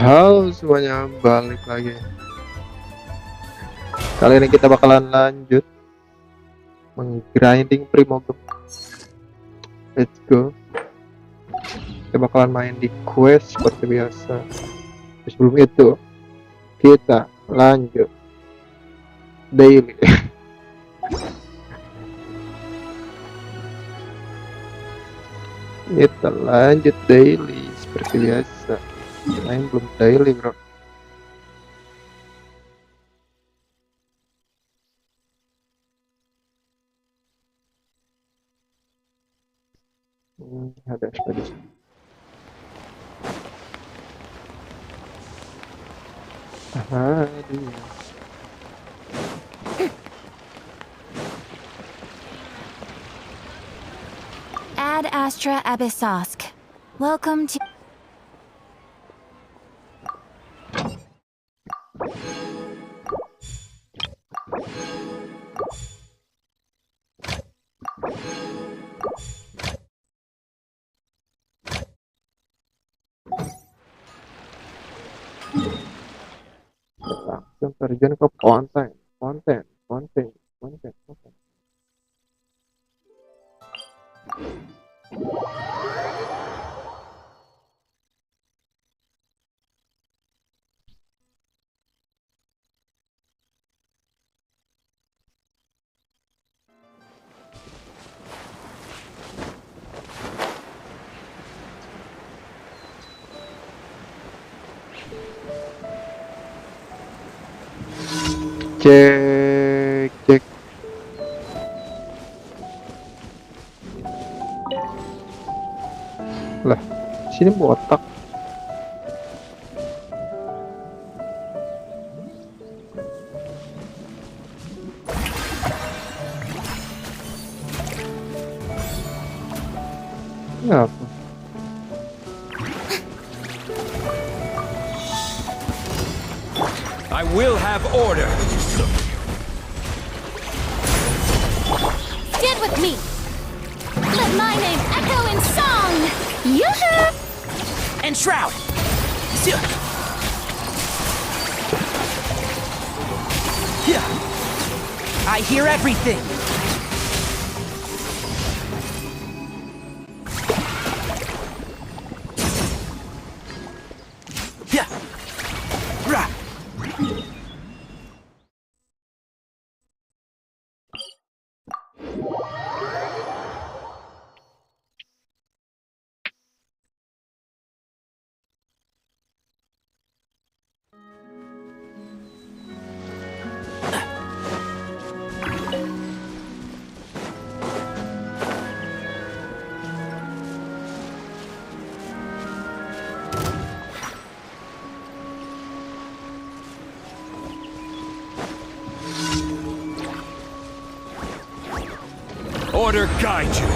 Halo semuanya, balik lagi. Kali ini kita bakalan lanjut menggrinding Primogem. Let's go. Kita bakalan main di quest seperti biasa. Sebelum itu, kita lanjut daily. Kita lanjut daily seperti biasa. Main belum daily, bro. Ada tadi. Dia. Ad Astra Abyssosk. Welcome to... Langsung terjun ke konten. Cek. Lah, sini botak. Ya apa? I will have order. Stand with me! Let my name echo in song! Yoo-hoo! And shroud. I hear everything. Order guide you.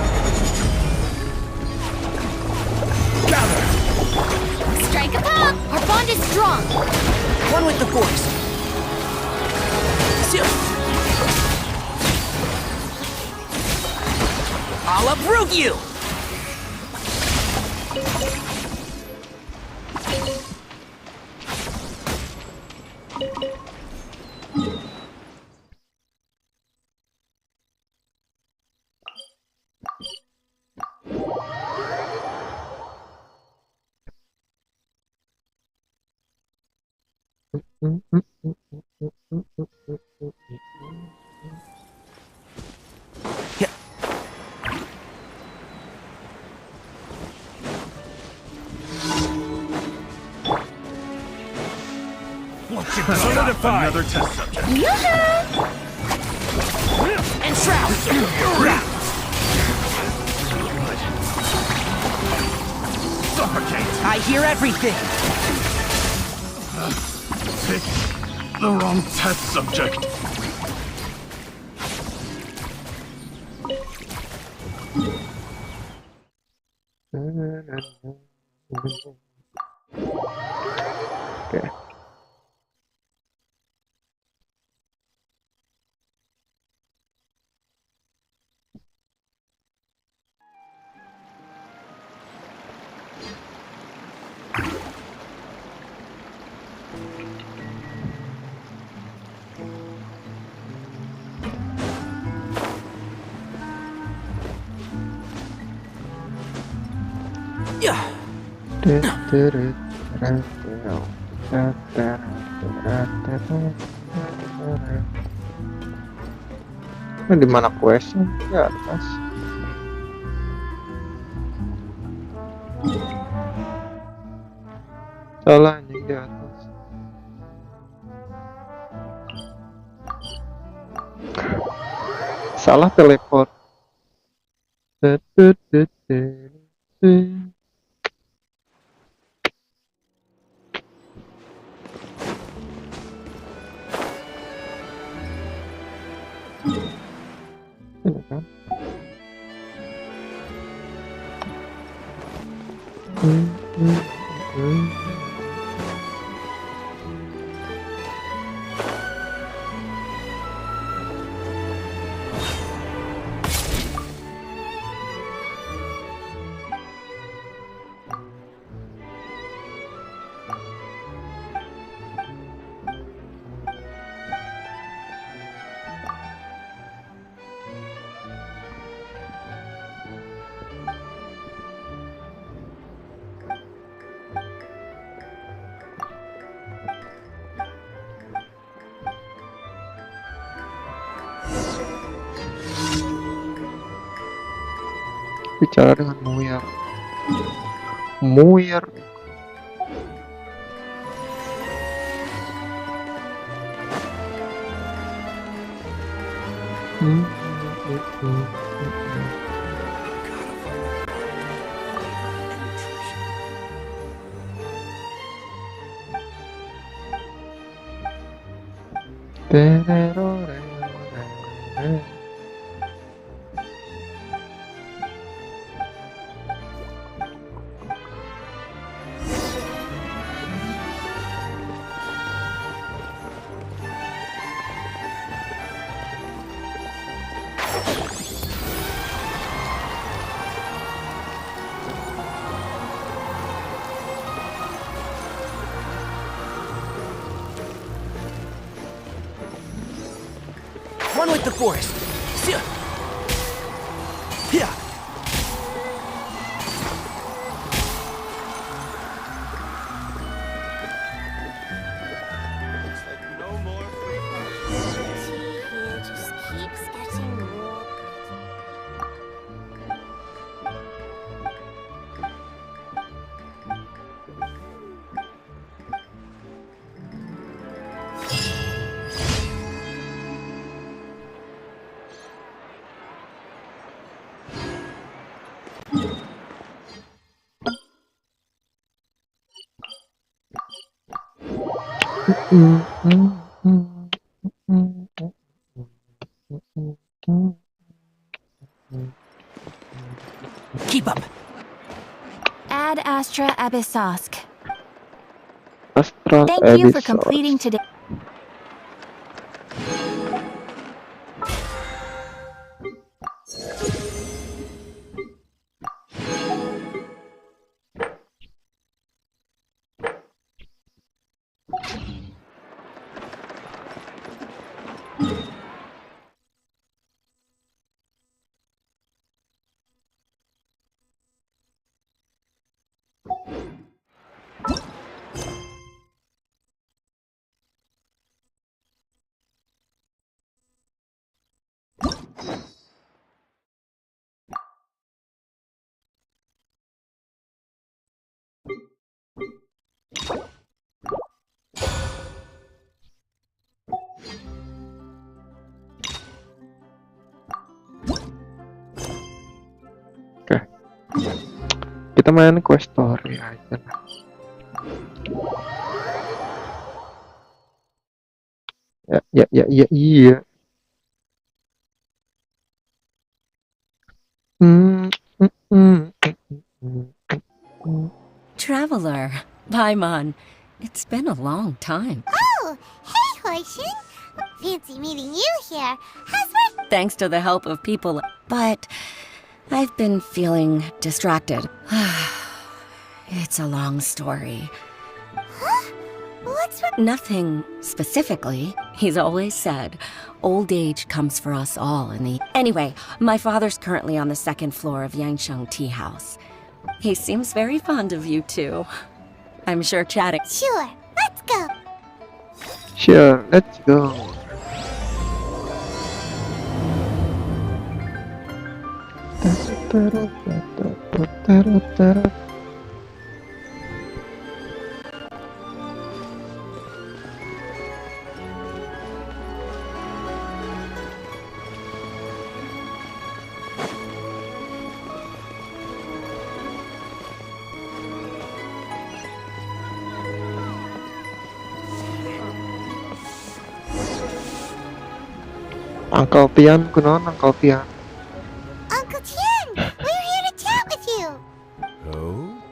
Gather. Strike a pop! Our bond is strong! One with the force. I'll uproot you. Solidify. Another test subject. And shroud. Suffocate. I hear everything. Pick the wrong test subject. Oke. Nah, di mana questnya? Di atas. Salah anjing, di atas. Salah teleport. Ini kan. Bicara dengan Muir. Run with the forest. Yeah. He just keeps getting more. Keep up. Ad Astra Abyssosk. Astra Thank you for Abyssos. completing today. Oke. Kita main quest story aja lah. Iya. Traveler, Paimon, it's been a long time. Oh, hey, Hoishin. Fancy meeting you here. How's work? Thanks to the help of people, but I've been feeling distracted. It's a long story. Huh? What's wrong? Nothing specifically. He's always said, old age comes for us all in the... Anyway, my father's currently on the second floor of Yangsheng Tea House. He seems very fond of you too. I'm sure chatting. Sure, let's go. Sure, let's go. Uncle Tian, kunon Uncle Tian. Uncle Tian, we're here to chat with you. Oh?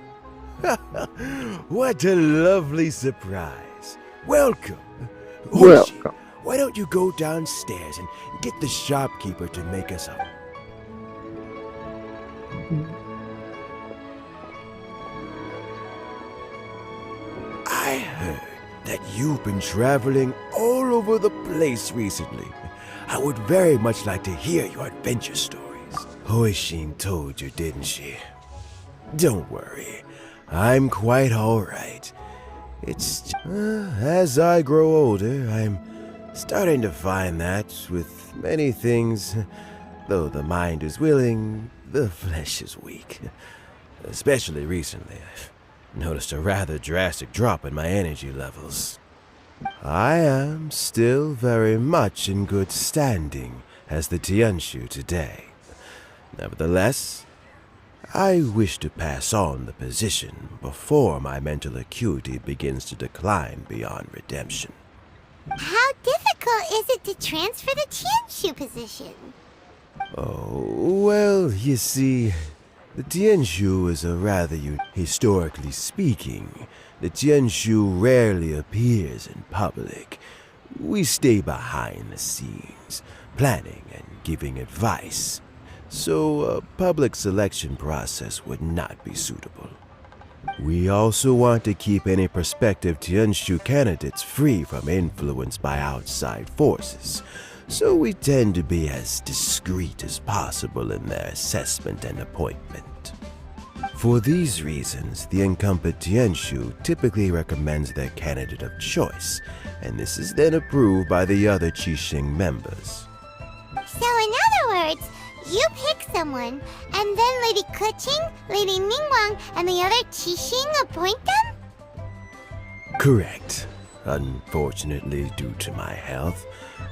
What a lovely surprise. Welcome. Hoshi, Welcome. why don't you go downstairs and get the shopkeeper to make us up? I heard that you've been traveling all over the place recently. I would very much like to hear your adventure stories. Hoishin told you, didn't she? Don't worry, I'm quite alright. It's as I grow older, I'm starting to find that with many things, though the mind is willing, the flesh is weak. Especially recently, I've noticed a rather drastic drop in my energy levels. I am still very much in good standing as the Tianshu today. Nevertheless, I wish to pass on the position before my mental acuity begins to decline beyond redemption. How difficult is it to transfer the Tianshu position? Oh, well, you see, the Tianshu is a rather historically speaking. The Tianshu rarely appears in public. We stay behind the scenes, planning and giving advice. So a public selection process would not be suitable. We also want to keep any prospective Tianshu candidates free from influence by outside forces, so we tend to be as discreet as possible in their assessment and appointment. For these reasons, the incumbent Tianshu typically recommends their candidate of choice, and this is then approved by the other Qixing members. So in other words, you pick someone, and then Lady Keqing, Lady Ningguang, and the other Qixing appoint them? Correct. Unfortunately, due to my health,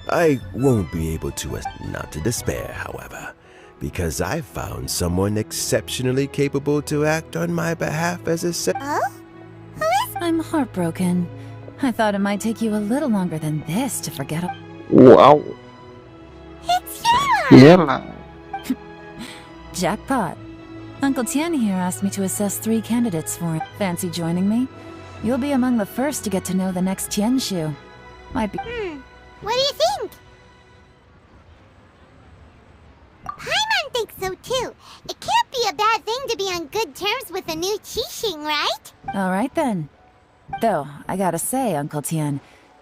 I won't be able to, not to despair, however, because I found someone exceptionally capable to act on my behalf as a Oh? Who is... I'm heartbroken. I thought it might take you a little longer than this to forget. Wow. It's Yela! Iyalah. Jackpot. Uncle Tian here asked me to assess 3 candidates for him. Fancy joining me? You'll be among the first to get to know the next Tianshu. Might be. What do you think? Paimon thinks so too. It can't be a bad thing to be on good terms with a new Qixing, right? Alright then. Though, I gotta say, Uncle Tian,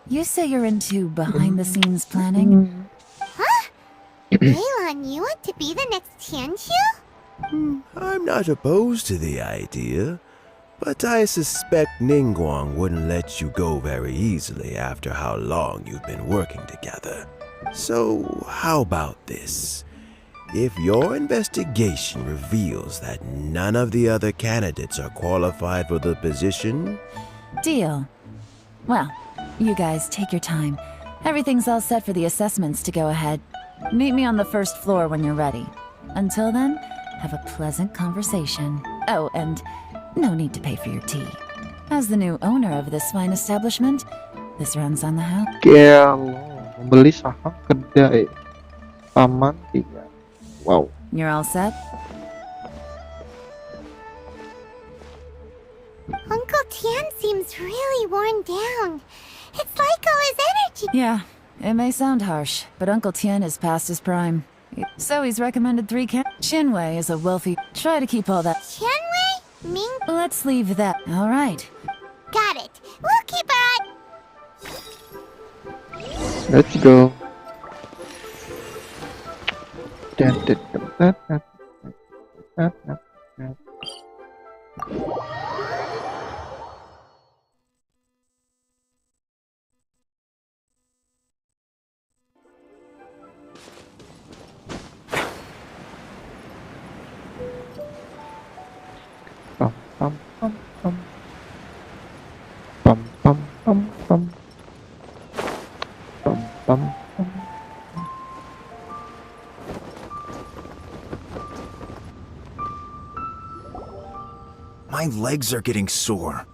you say you're into behind-the-scenes planning? Huh? Leilon, you want to be the next Tianshu? I'm not opposed to the idea, but I suspect Ningguang wouldn't let you go very easily after how long you've been working together. So, how about this? If your investigation reveals that none of the other candidates are qualified for the position... Deal. Well, you guys take your time. Everything's all set for the assessments to go ahead. Meet me on the first floor when you're ready. Until then, have a pleasant conversation. Oh, and no need to pay for your tea. As the new owner of this fine establishment, this runs on the house. Kalau membeli saham kedai Paman Tian. Wow. You're all set? Uncle Tian seems really worn down. It's like all his energy... Yeah, it may sound harsh, but Uncle Tian is past his prime. So he's recommended 3 Chinwei is a wealthy... Try to keep all that... Tianwei? Ming... Let's leave that. All right. Got it. We'll keep her at... Let's go. Pam pam. Pam pam. My legs are getting sore.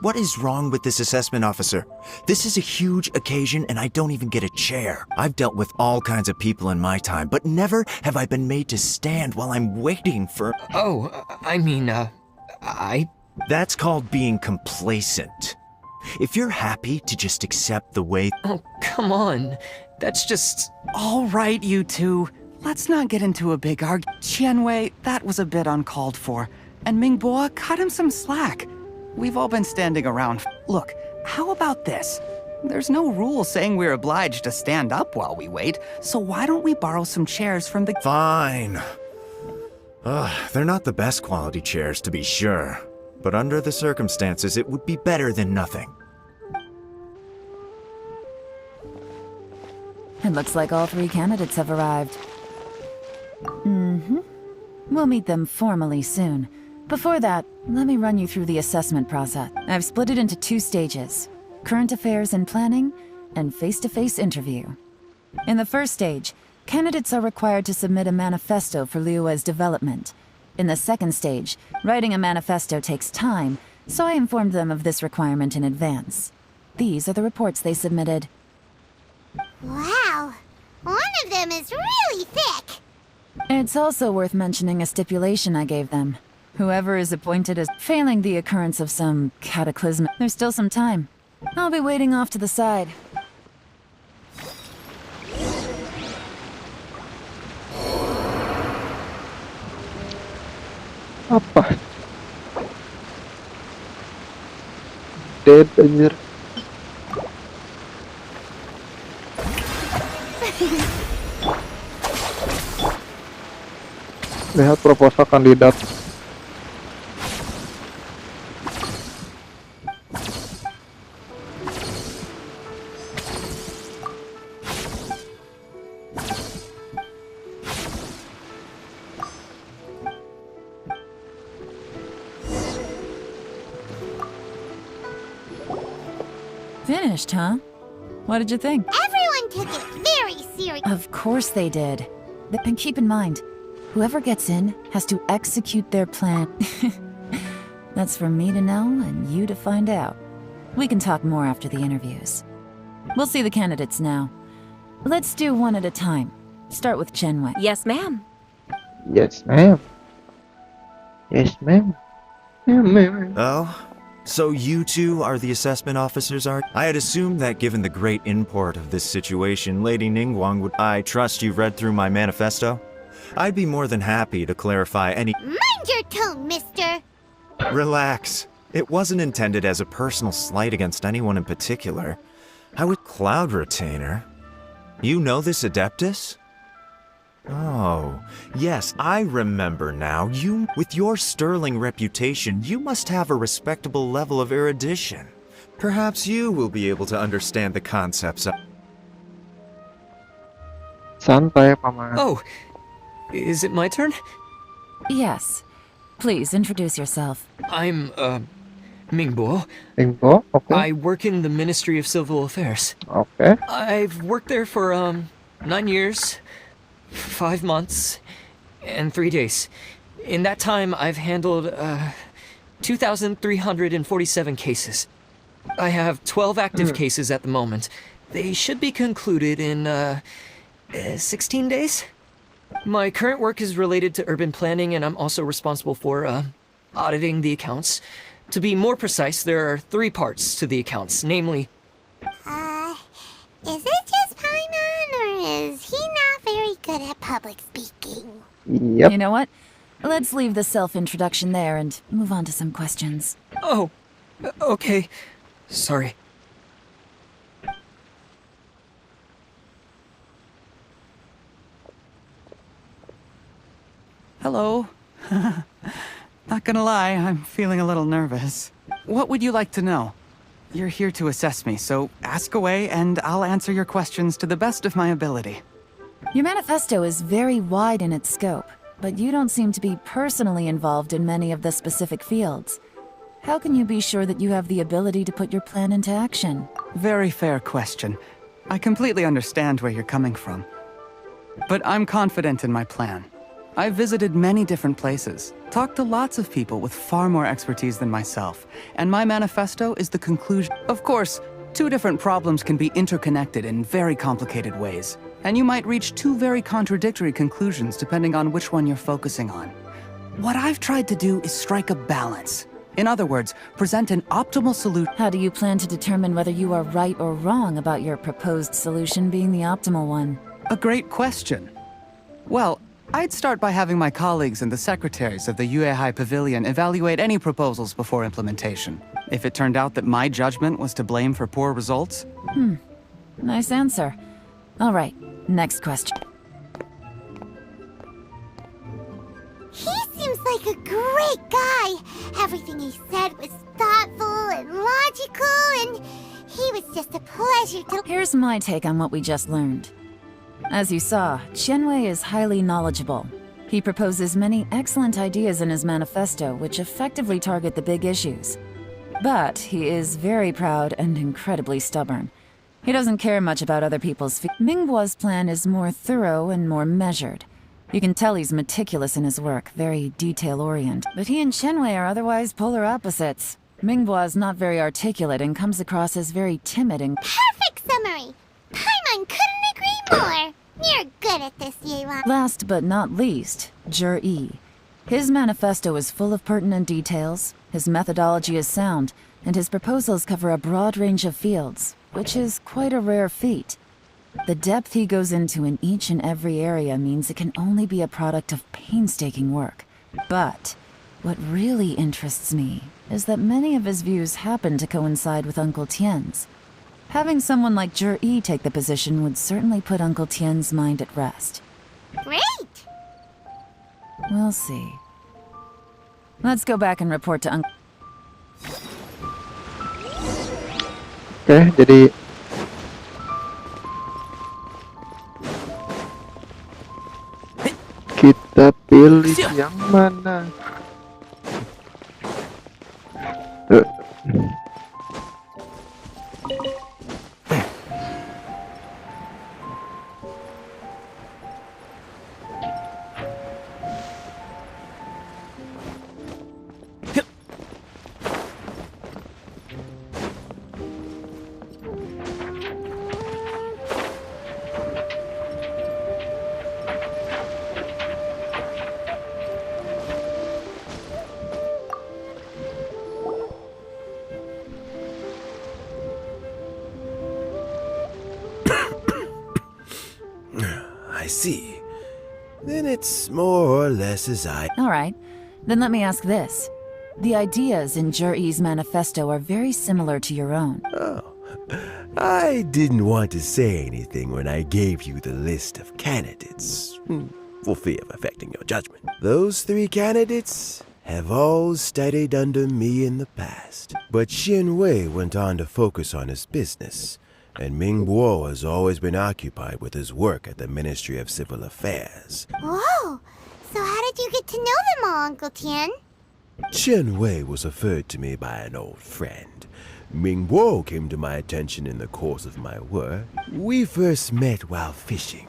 What is wrong with this assessment officer? This is a huge occasion and I don't even get a chair. I've dealt with all kinds of people in my time, but never have I been made to stand while I'm waiting for... Oh, I mean, That's called being complacent. If you're happy to just accept the way... Oh, come on. That's just... All right, you two. Let's not get into a big argument. Qianwei, that was a bit uncalled for. And Mingbo, cut him some slack. We've all been standing around. Look, how about this? There's no rule saying we're obliged to stand up while we wait, so why don't we borrow some chairs from the... Fine. They're not the best quality chairs, to be sure. But under the circumstances, it would be better than nothing. It looks like all 3 candidates have arrived. We'll meet them formally soon. Before that, let me run you through the assessment process. I've split it into 2 stages: current affairs and planning, and face-to-face interview. In the first stage, candidates are required to submit a manifesto for Liyue's development. In the second stage, writing a manifesto takes time, so I informed them of this requirement in advance. These are the reports they submitted. Wow, one of them is really thick. It's also worth mentioning a stipulation I gave them. Whoever is appointed as failing the occurrence of some cataclysm, there's still some time. I'll be waiting off to the side. Apa? Dead anjir. Lihat proposal kandidat. Finished, huh? What did you think? Everyone took it very serious. Of course they did. And keep in mind, whoever gets in has to execute their plan. That's for me to know and you to find out. We can talk more after the interviews. We'll see the candidates now. Let's do one at a time. Start with Chenwei. Yes, ma'am. Yes, ma'am. Yes, ma'am. Yeah, ma'am. Oh? So you two are the assessment officers, are? I had assumed that given the great import of this situation, Lady Ningguang would... I trust you've read through my manifesto? I'd be more than happy to clarify any... Mind your tone, mister. Relax. It wasn't intended as a personal slight against anyone in particular. I would... Cloud Retainer? You know this Adeptus? Oh, yes, I remember now. You, with your sterling reputation, you must have a respectable level of erudition. Perhaps you will be able to understand the concepts of... Santai, Paman. Oh, is it my turn? Yes. Please introduce yourself. I'm, Mingbo. Info, okay. I work in the Ministry of Civil Affairs. Okay. I've worked there for, 9 years, 5 months, and 3 days. In that time, I've handled, 2,347 cases. I have 12 active cases at the moment. They should be concluded in, 16 days? My current work is related to urban planning, and I'm also responsible for, auditing the accounts. To be more precise, there are 3 parts to the accounts, namely... Is it just Paimon, or is he not very good at public speaking? Yep. You know what? Let's leave the self-introduction there and move on to some questions. Oh, okay. Sorry. Hello. Not gonna lie, I'm feeling a little nervous. What would you like to know? You're here to assess me, so ask away and I'll answer your questions to the best of my ability. Your manifesto is very wide in its scope, but you don't seem to be personally involved in many of the specific fields. how can you be sure that you have the ability to put your plan into action? Very fair question. I completely understand where you're coming from. But I'm confident in my plan. I've visited many different places, talked to lots of people with far more expertise than myself, and my manifesto is the conclusion. Of course, two different problems can be interconnected in very complicated ways, and you might reach two very contradictory conclusions depending on which one you're focusing on. What I've tried to do is strike a balance. In other words, present an optimal solution. How do you plan to determine whether you are right or wrong about your proposed solution being the optimal one? A great question. Well, I'd start by having my colleagues and the secretaries of the Yuehai Pavilion evaluate any proposals before implementation. If it turned out that my judgment was to blame for poor results... Nice answer. All right, next question. He seems like a great guy. Everything he said was thoughtful and logical, and he was just a pleasure to... Here's my take on what we just learned. As you saw, Qianwei is highly knowledgeable. He proposes many excellent ideas in his manifesto which effectively target the big issues. But he is very proud and incredibly stubborn. He doesn't care much about other people's Mingbo's plan is more thorough and more measured. You can tell he's meticulous in his work, very detail-oriented. But he and Qianwei are otherwise polar opposites. Mingbo is not very articulate and comes across as very timid and... Perfect summary! Paimon couldn't agree more! You're good at this, Yewan. Last but not least, Zhi. His manifesto is full of pertinent details, his methodology is sound, and his proposals cover a broad range of fields, which is quite a rare feat. The depth he goes into in each and every area means it can only be a product of painstaking work. But what really interests me is that many of his views happen to coincide with Uncle Tien's. Having someone like Zhi take the position would certainly put Uncle Tien's mind at rest. Great! We'll see. Let's go back and report to Uncle... Oke, jadi kita pilih yang mana? I see. Then it's more or less as I... All right, then let me ask this. The ideas in Zhi's manifesto are very similar to your own. Oh, I didn't want to say anything when I gave you the list of candidates, for fear of affecting your judgment. Those 3 candidates have all studied under me in the past. But Qianwei went on to focus on his business, and Mingbo has always been occupied with his work at the Ministry of Civil Affairs. Whoa! So how did you get to know them all, Uncle Tien? Qianwei was referred to me by an old friend. Mingbo came to my attention in the course of my work. We first met while fishing.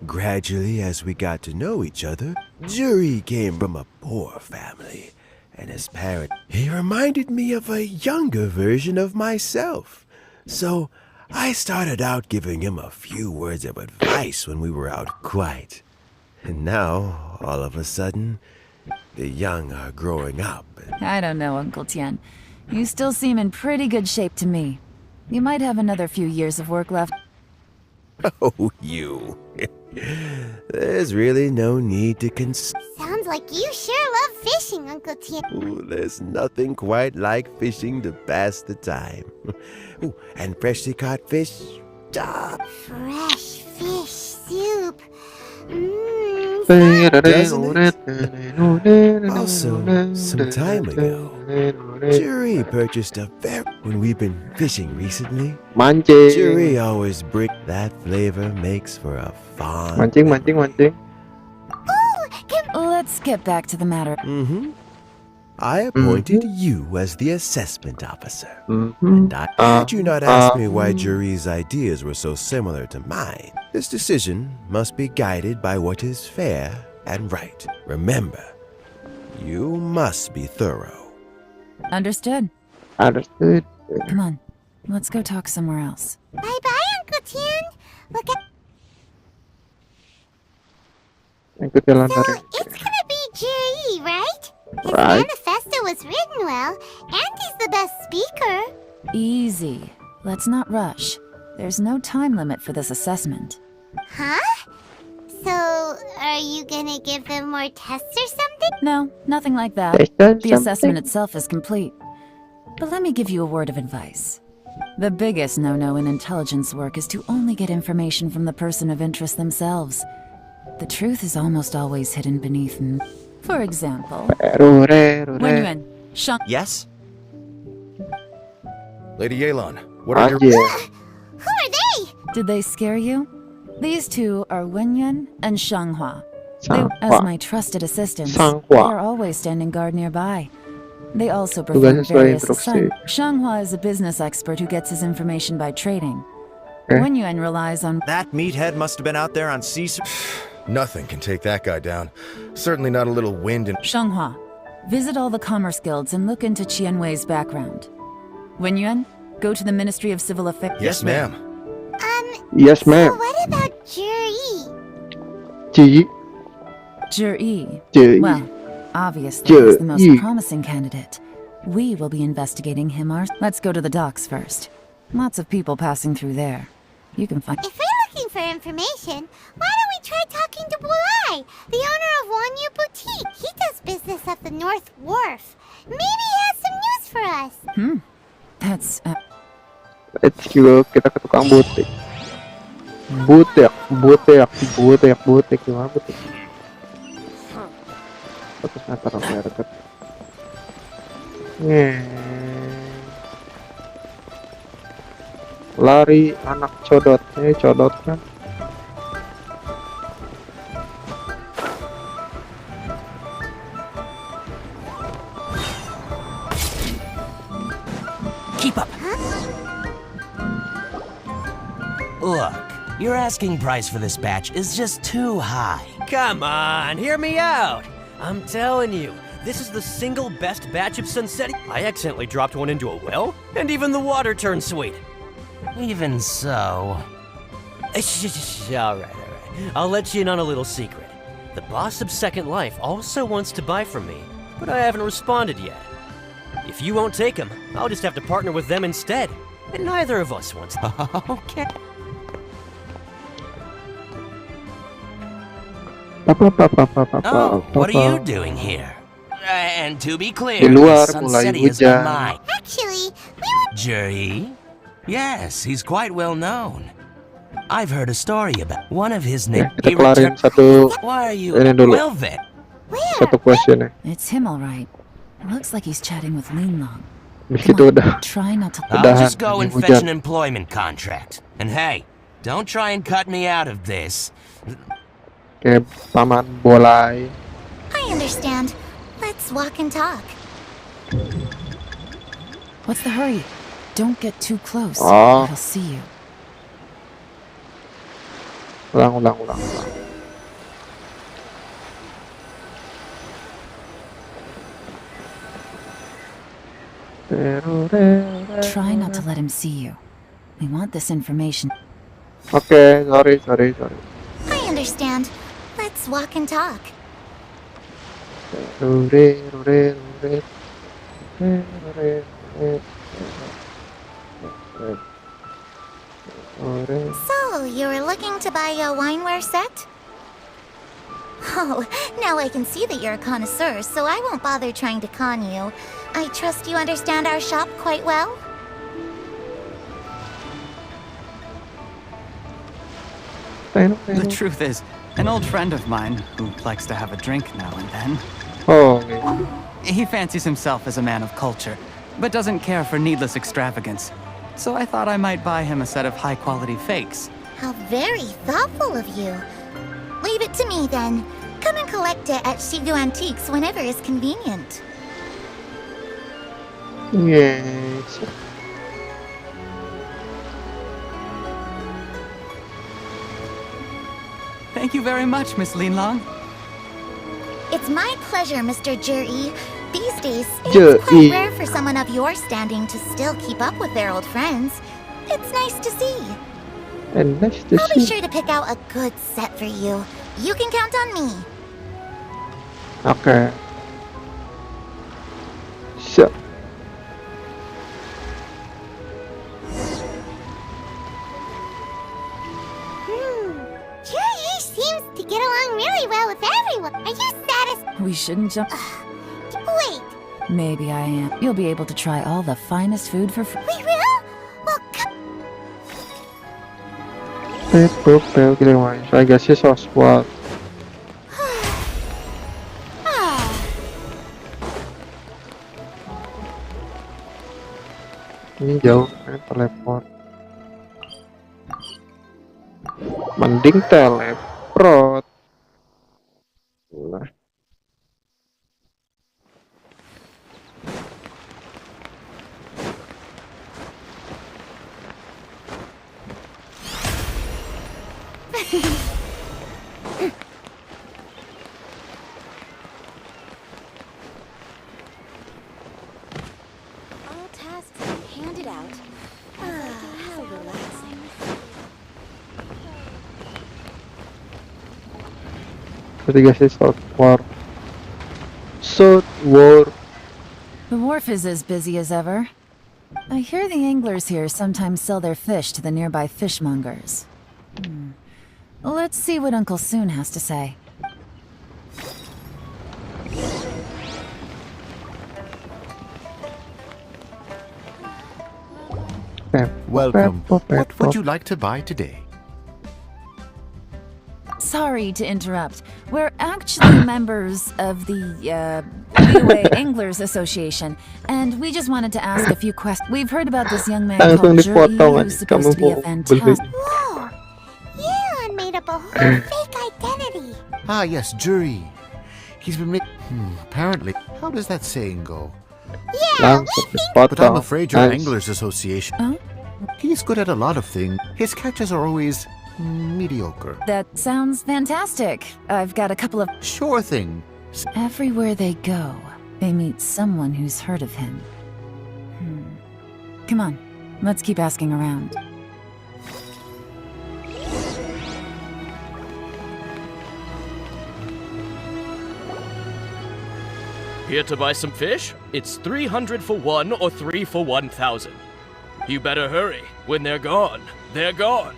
Gradually, as we got to know each other, Zhi came from a poor family, and his parent... He reminded me of a younger version of myself. So I started out giving him a few words of advice when we were out quite. And now, all of a sudden, the young are growing up. I don't know, Uncle Tien. You still seem in pretty good shape to me. You might have another few years of work left. Oh, you. There's really no need to Sounds like you sure love fishing, Uncle Tien. Ooh, there's nothing quite like fishing to pass the time. Ooh, and freshly caught fish. Ah. Fresh fish soup. Doesn't it? Also, some time ago, Zhi purchased a very... When we've been fishing recently, Mancing. Zhi always bring that flavor makes for a fond... Mancing. Oh, Let's get back to the matter. I appointed you as the assessment officer. Mhm. And had you not asked me why Juri's ideas were so similar to mine, this decision must be guided by what is fair and right. Remember, you must be thorough. Understood. Understood. Come on, let's go talk somewhere else. Bye-bye, Uncle Tian. Look at... Ikut jalan So, dari. it's gonna be Jiri, right? His Right. manifesto was written well, and he's the best speaker. Easy. Let's not rush. There's no time limit for this assessment. Huh? So, are you gonna give them more tests or something? No, nothing like that. They've done The assessment something. itself is complete. But let me give you a word of advice. The biggest no-no in intelligence work is to only get information from the person of interest themselves. The truth is almost always hidden beneath. For example, Rure. Wenyuan, Shang. Yes? Lady Yelan, what are your... Anjir. Who are they? Did they scare you? These two are Wenyuan and Shanghua. They, as Sanghua. my trusted assistants, Sanghua. they are always standing guard nearby. They also perform Tugasnya selain various instruksi. Shanghua is a business expert who gets his information by trading. Okay. Wenyuan relies on... That meathead must have been out there on sea. Nothing can take that guy down. Certainly not a little wind and... Shanghua, visit all the commerce guilds and look into Qianwei's background. Wenyuan, go to the Ministry of Civil Affairs. Yes, ma'am. Yes, So ma'am. what about Jiri? Ji. Jiri. Ji. Well, obviously he's the most Jiri. promising candidate. We will be investigating him Let's go to the docks first. Lots of people passing through there. You can find... If we're looking for information, why don't we try talking to Bulai, the owner of Wanyu Boutique? He does business at the North Wharf. Maybe he has some news for us. That's... Let's go. Kita ke tukang butik. Butik. Gimana butik? 100 meter oke deket. Lari anak codot. Codot kan. Keep up. Look, your asking price for this batch is just too high. Come on, hear me out. I'm telling you, this is the single best batch of sunset. I accidentally dropped one into a well, and even the water turned sweet. Even so... All right. I'll let you in on a little secret. The boss of Second Life also wants to buy from me, but I haven't responded yet. If you won't take him, I'll just have to partner with them instead. And neither of us wants to. Okay. Oh, what are you doing here? And to be clear, Di luar this mulai Sunsetti is hujan. mine. Actually, we were... Juri? Yes, he's quite well known. I've heard a story about one of his name. Kita kelarin satu Why are you? ini dulu. Well then. Satu question ya. It's him, all right. Looks like he's chatting with Linlong. Habis itu udah. Try not to... I'll Udahan, just go ini and fetch hujan. an employment contract. And hey, don't try and cut me out of this. Kayak paman bolai. I understand. Let's walk and talk. What's the hurry? Don't get too close. Oh. He'll see you. Ulang. Try not to let him see you. We want this information. Oke, sorry. I understand. Let's walk and talk. So, you were looking to buy a wineware set? Oh, now I can see that you're a connoisseur, so I won't bother trying to con you. I trust you understand our shop quite well? The truth is, an old friend of mine, who likes to have a drink now and then, Oh, okay. he fancies himself as a man of culture, but doesn't care for needless extravagance. So I thought I might buy him a set of high-quality fakes. How very thoughtful of you. Leave it to me then. Come and collect it at Shigu Antiques whenever is convenient. Yes. Thank you very much, Miss Linlong. It's my pleasure, Mr. Juri. These days, Juri. it's quite rare for someone of your standing to still keep up with their old friends. It's nice to see. And nice to I'll be see. sure to pick out a good set for you. You can count on me. Okay. So. Juri seems to get along really well with everyone. Are you satisfied? We shouldn't jump. Wait, Maybe I am. You'll be able to try all the finest food for free. we will? Well, Purple killer ones. I guess it's Oswald. Ini jauh kan teleport. Mending teleport. Nah. All tasks handed out. How relaxing. Berarti guys ini Southward. Southward. The wharf is as busy as ever. I hear the anglers here sometimes sell their fish to the nearby fishmongers. Let's see what Uncle Soon has to say. Welcome. What would you like to buy today? Sorry to interrupt. We're actually members of the, UA Anglers Association, and we just wanted to ask a few questions. We've heard about this young man called Juri who's supposed to be a fantastic... whoa! Yeon made up a whole fake identity. Ah, yes, Juri. He's been apparently. How does that saying go? Yeah, But I'm afraid your Nice. Anglers Association. Huh? He's good at a lot of things. His catches are always mediocre. That sounds fantastic. I've got a couple of... Sure thing. Everywhere they go, they meet someone who's heard of him. Come on, let's keep asking around. Here to buy some fish? It's 300 for one or 3 for 1,000. You better hurry. When they're gone, they're gone.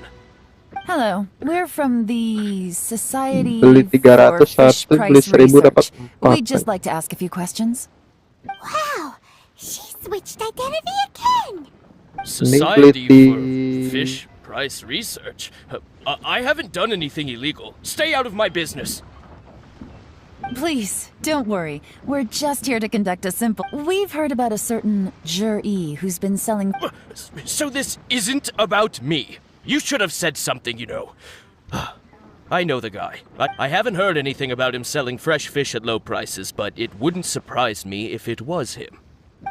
Hello, we're from the Society Beli for 300 Fish satu, beli Price 1000 dapat Research. 4. We'd just like to ask a few questions. Wow, she switched identity again. Society Niblity. for Fish Price Research? I haven't done anything illegal. Stay out of my business. Please, don't worry. We're just here to conduct a simple... We've heard about a certain Juri who's been selling... So this isn't about me. You should have said something, you know. I know the guy. I haven't heard anything about him selling fresh fish at low prices, but it wouldn't surprise me if it was him.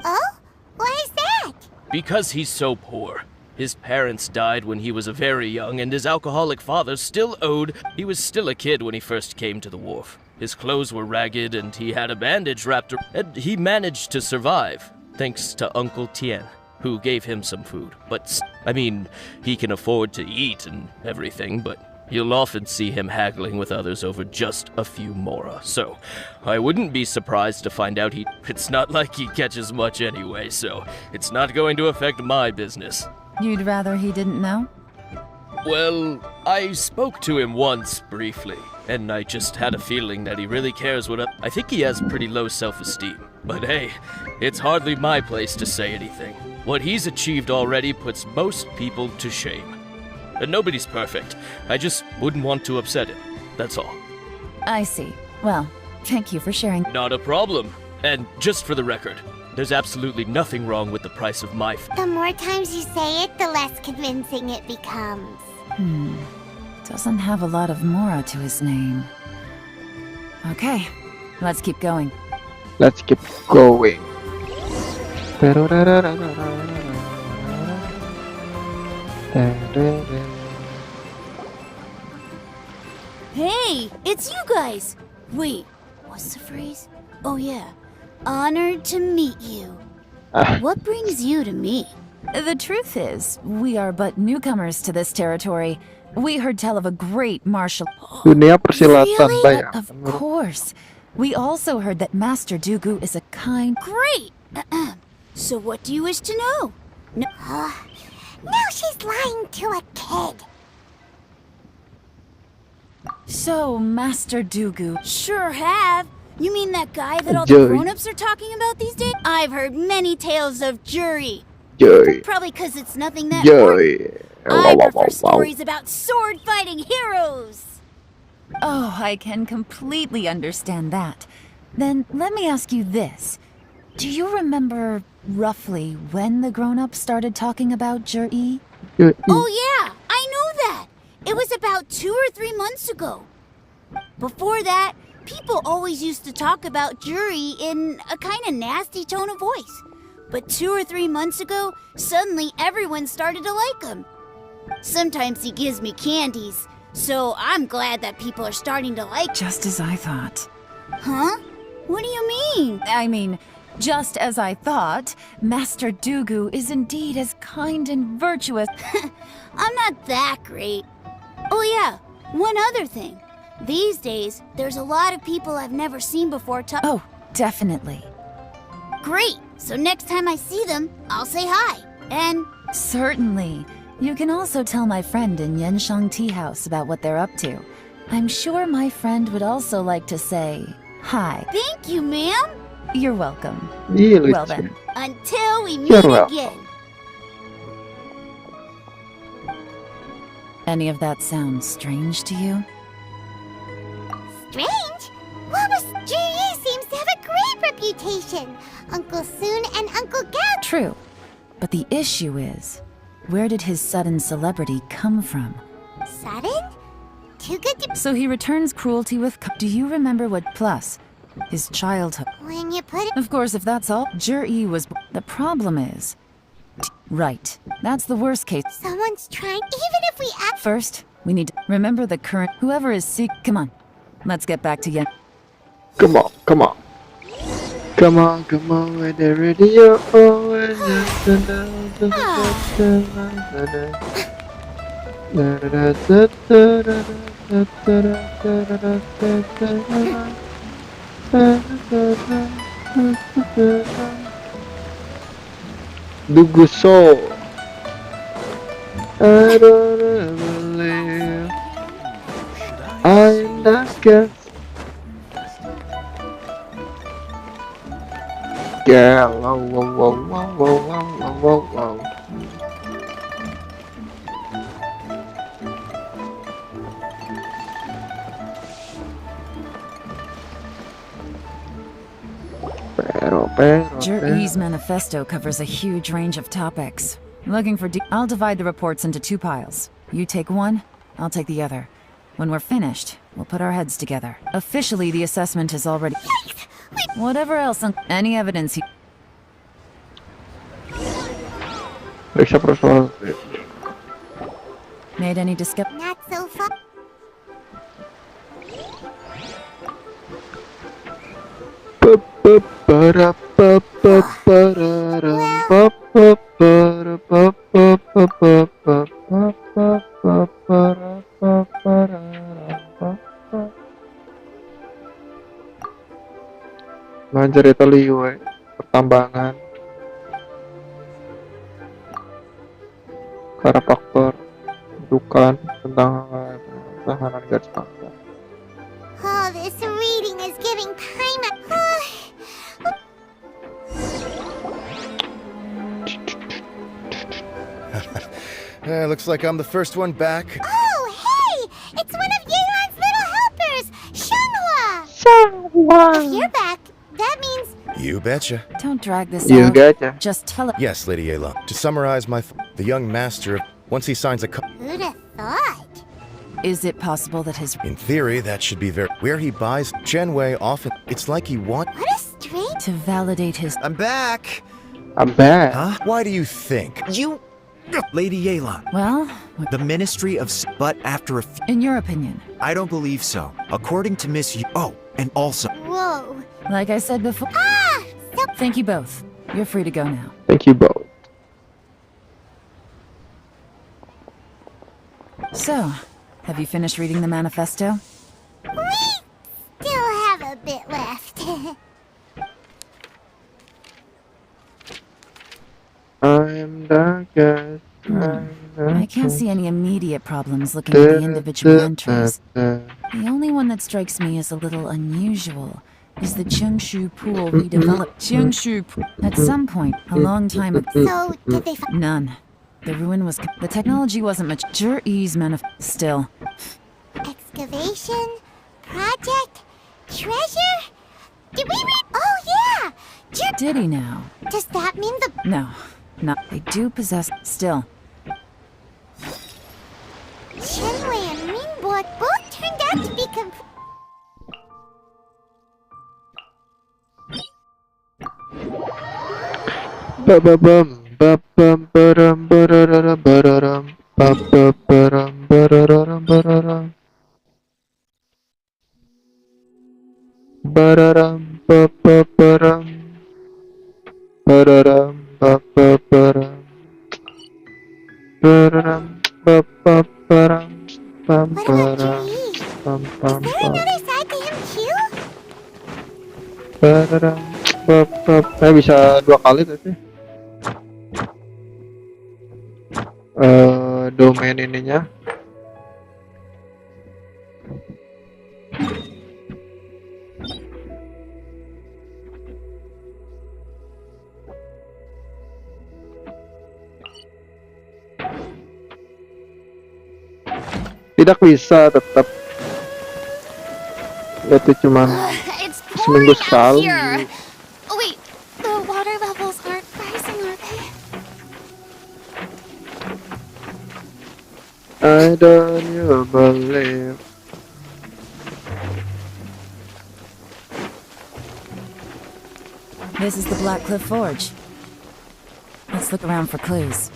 Oh? Why is that? Because he's so poor. His parents died when he was very young, and his alcoholic father still owed... He was still a kid when he first came to the wharf. His clothes were ragged, and he had a bandage wrapped around... And he managed to survive, thanks to Uncle Tien, who gave him some food. But, I mean, he can afford to eat and everything, but you'll often see him haggling with others over just a few mora. So, I wouldn't be surprised to find out he... It's not like he catches much anyway, so it's not going to affect my business. You'd rather he didn't know? Well, I spoke to him once, briefly, and I just had a feeling that he really cares what I think he has pretty low self-esteem. But hey, it's hardly my place to say anything. What he's achieved already puts most people to shame. And nobody's perfect. I just wouldn't want to upset him. That's all. I see. Well, thank you for sharing. Not a problem. And just for the record, there's absolutely nothing wrong with the price of my The more times you say it, the less convincing it becomes. Doesn't have a lot of mora to his name. Okay, let's keep going. Let's keep going. Hey, it's you guys! Wait, what's the phrase? Oh yeah, honored to meet you. What brings you to me? The truth is, we are but newcomers to this territory. We heard tell of a great martial... Dunia persilatan, But Bay. of course. We also heard that Master Dooku is a kind... Great! So what do you wish to know? No. Now she's lying to a kid. So, Master Dooku... Sure have. You mean that guy that all Joey. the grown-ups are talking about these days? I've heard many tales of Jury. Joy. Probably because it's nothing that important. Joy. I prefer stories about sword-fighting heroes. Oh, I can completely understand that. Then let me ask you this. Do you remember roughly when the grown-ups started talking about Jur-E? Oh yeah, I know that. It was about 2 or 3 months ago. Before that, people always used to talk about Jury in a kind of nasty tone of voice. But 2 or 3 months ago, suddenly everyone started to like him. Sometimes he gives me candies, so I'm glad that people are starting to like him. Just as I thought. Huh? What do you mean? I mean, just as I thought, Master Dooku is indeed as kind and virtuous. I'm not that great. Oh yeah, one other thing. These days, there's a lot of people I've never seen before Oh, definitely. Great! So next time I see them, I'll say hi. And... Certainly. You can also tell my friend in Yenshang Tea House about what they're up to. I'm sure my friend would also like to say hi. Thank you, ma'am! You're welcome. Iya, Well then. Until we meet You're welcome. again. Any of that sound strange to you? Strange? Well, Jue seems to have a great reputation. Uncle Soon and Uncle Gao. True. But the issue is, where did his sudden celebrity come from? Sudden? Too good to... So he returns cruelty with... Do you remember what... Plus, his childhood... When you put it... Of course, if that's all, Jur-E was... The problem is... Right. That's the worst case. Someone's trying... Even if we act... First, we need to... Remember the current... Whoever is sick... Come on. Let's get back to Yen... Come on, come on. Come on, come on, with the radio. Dugu so. I don't believe I'm not scared. Yeah, wow, wow, wow, wow, wow, wow, wow, wow. Jur-E's manifesto covers a huge range of topics. Looking for I'll divide the reports into 2 piles. You take one, I'll take the other. When we're finished, we'll put our heads together. Officially, the assessment is already... Whatever else, any evidence he... Periksa persoalan. Made any discover... Not so fun. Nah, cerita liwe, pertambangan, karena faktor dukan tentang tahanan garis pantai. Oh, this reading is giving time. Looks like I'm the first one back. Oh, hey! It's one of Yeon's little helpers, Shanghua! Shanghua! If you're back, that means... You betcha. Don't drag this You out. gotcha. Just tell it. Yes, Lady Ayla. To summarize the young master, once he signs a Who'd have thought? Is it possible that his... In theory, that should be where he buys Chenwei often. It's like he What a strange... To validate his... I'm back! I'm bad. Huh? Why do you think? You... Lady Yelan. Well, The Ministry of but after a in your opinion, I don't believe so. According to Miss Oh, and also... Whoa. like I said before, thank you both. You're free to go now. Thank you both. So, have you finished reading the manifesto? We still have a bit left. I'm the guest. I can't see any immediate problems looking at the individual entries. The only one that strikes me as a little unusual is the Chengshu Pool redeveloped. Chengshu Pool. At some point, a long time ago. So, did they None. The ruin was... The technology wasn't much... Zhiyi's Still. Excavation? Project? Treasure? Did we read? Oh, yeah! Did he now? Does that mean the... No. No. They do possess... Still. Shenwei and Minbo both turned out to be Ba-ba-bum, ba-bum, ba-dum, ba-da-da-dum, ba-da-dum, ba-ba-ba-dum, ba-da-da-dum, ba-da-dum. Ba-da-dum, ba-ba-ba-dum, ba-da-dum, ba-ba-ba-dum, ba-da-dum, ba-ba-ba-dum, bum-ba-dum, bum-bum-bum. another side to him too? Ba-da-dum, ba-ba- Saya bisa 2 kali tadi. Domain ininya. Tidak bisa tetap. Itu cuman It's seminggu pouring out sekali. here. Oh, wait, the water levels aren't rising, are they? I don't you believe. This is the Black Cliff Forge. Let's look around for clues.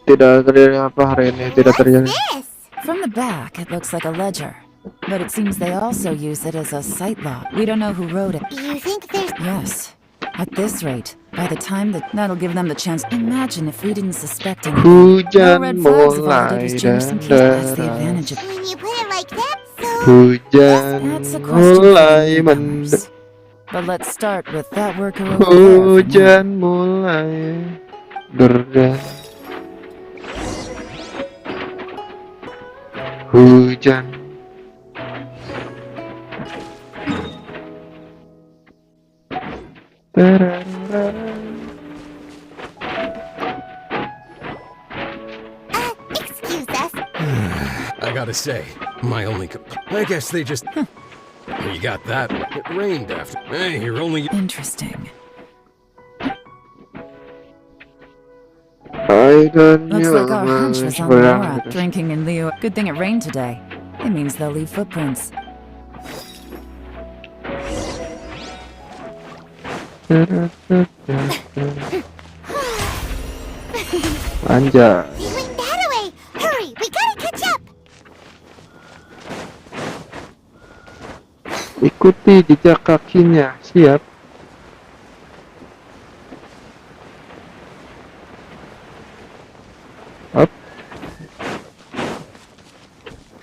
Tidak terjadi apa hari ini, tidak terjadi. From the back, it looks like a ledger. But it seems they also use it as a site log. We don't know who wrote it. You think there's... Yes. At this rate, by the time that'll give them the chance. Imagine if we didn't suspect anything. Hujan All red flags if all I did mulai was change some keys past the deras. advantage of... When you put it like that, so... Hujan That's a question for mulai the newcomers. But let's start with that worker over there for now. Hujan mulai deras. Hujan. Excuse us. I gotta say, my only I guess they just... You got that. It rained after. Hey, you're only... Interesting. I don't Looks know like our hunch was on the Nora, drinking in Leo. Good thing it rained today. It means they'll leave footprints. Anjay. They went that away. Hurry, we gotta catch up. Ikuti jejak kakinya. Siap. Up.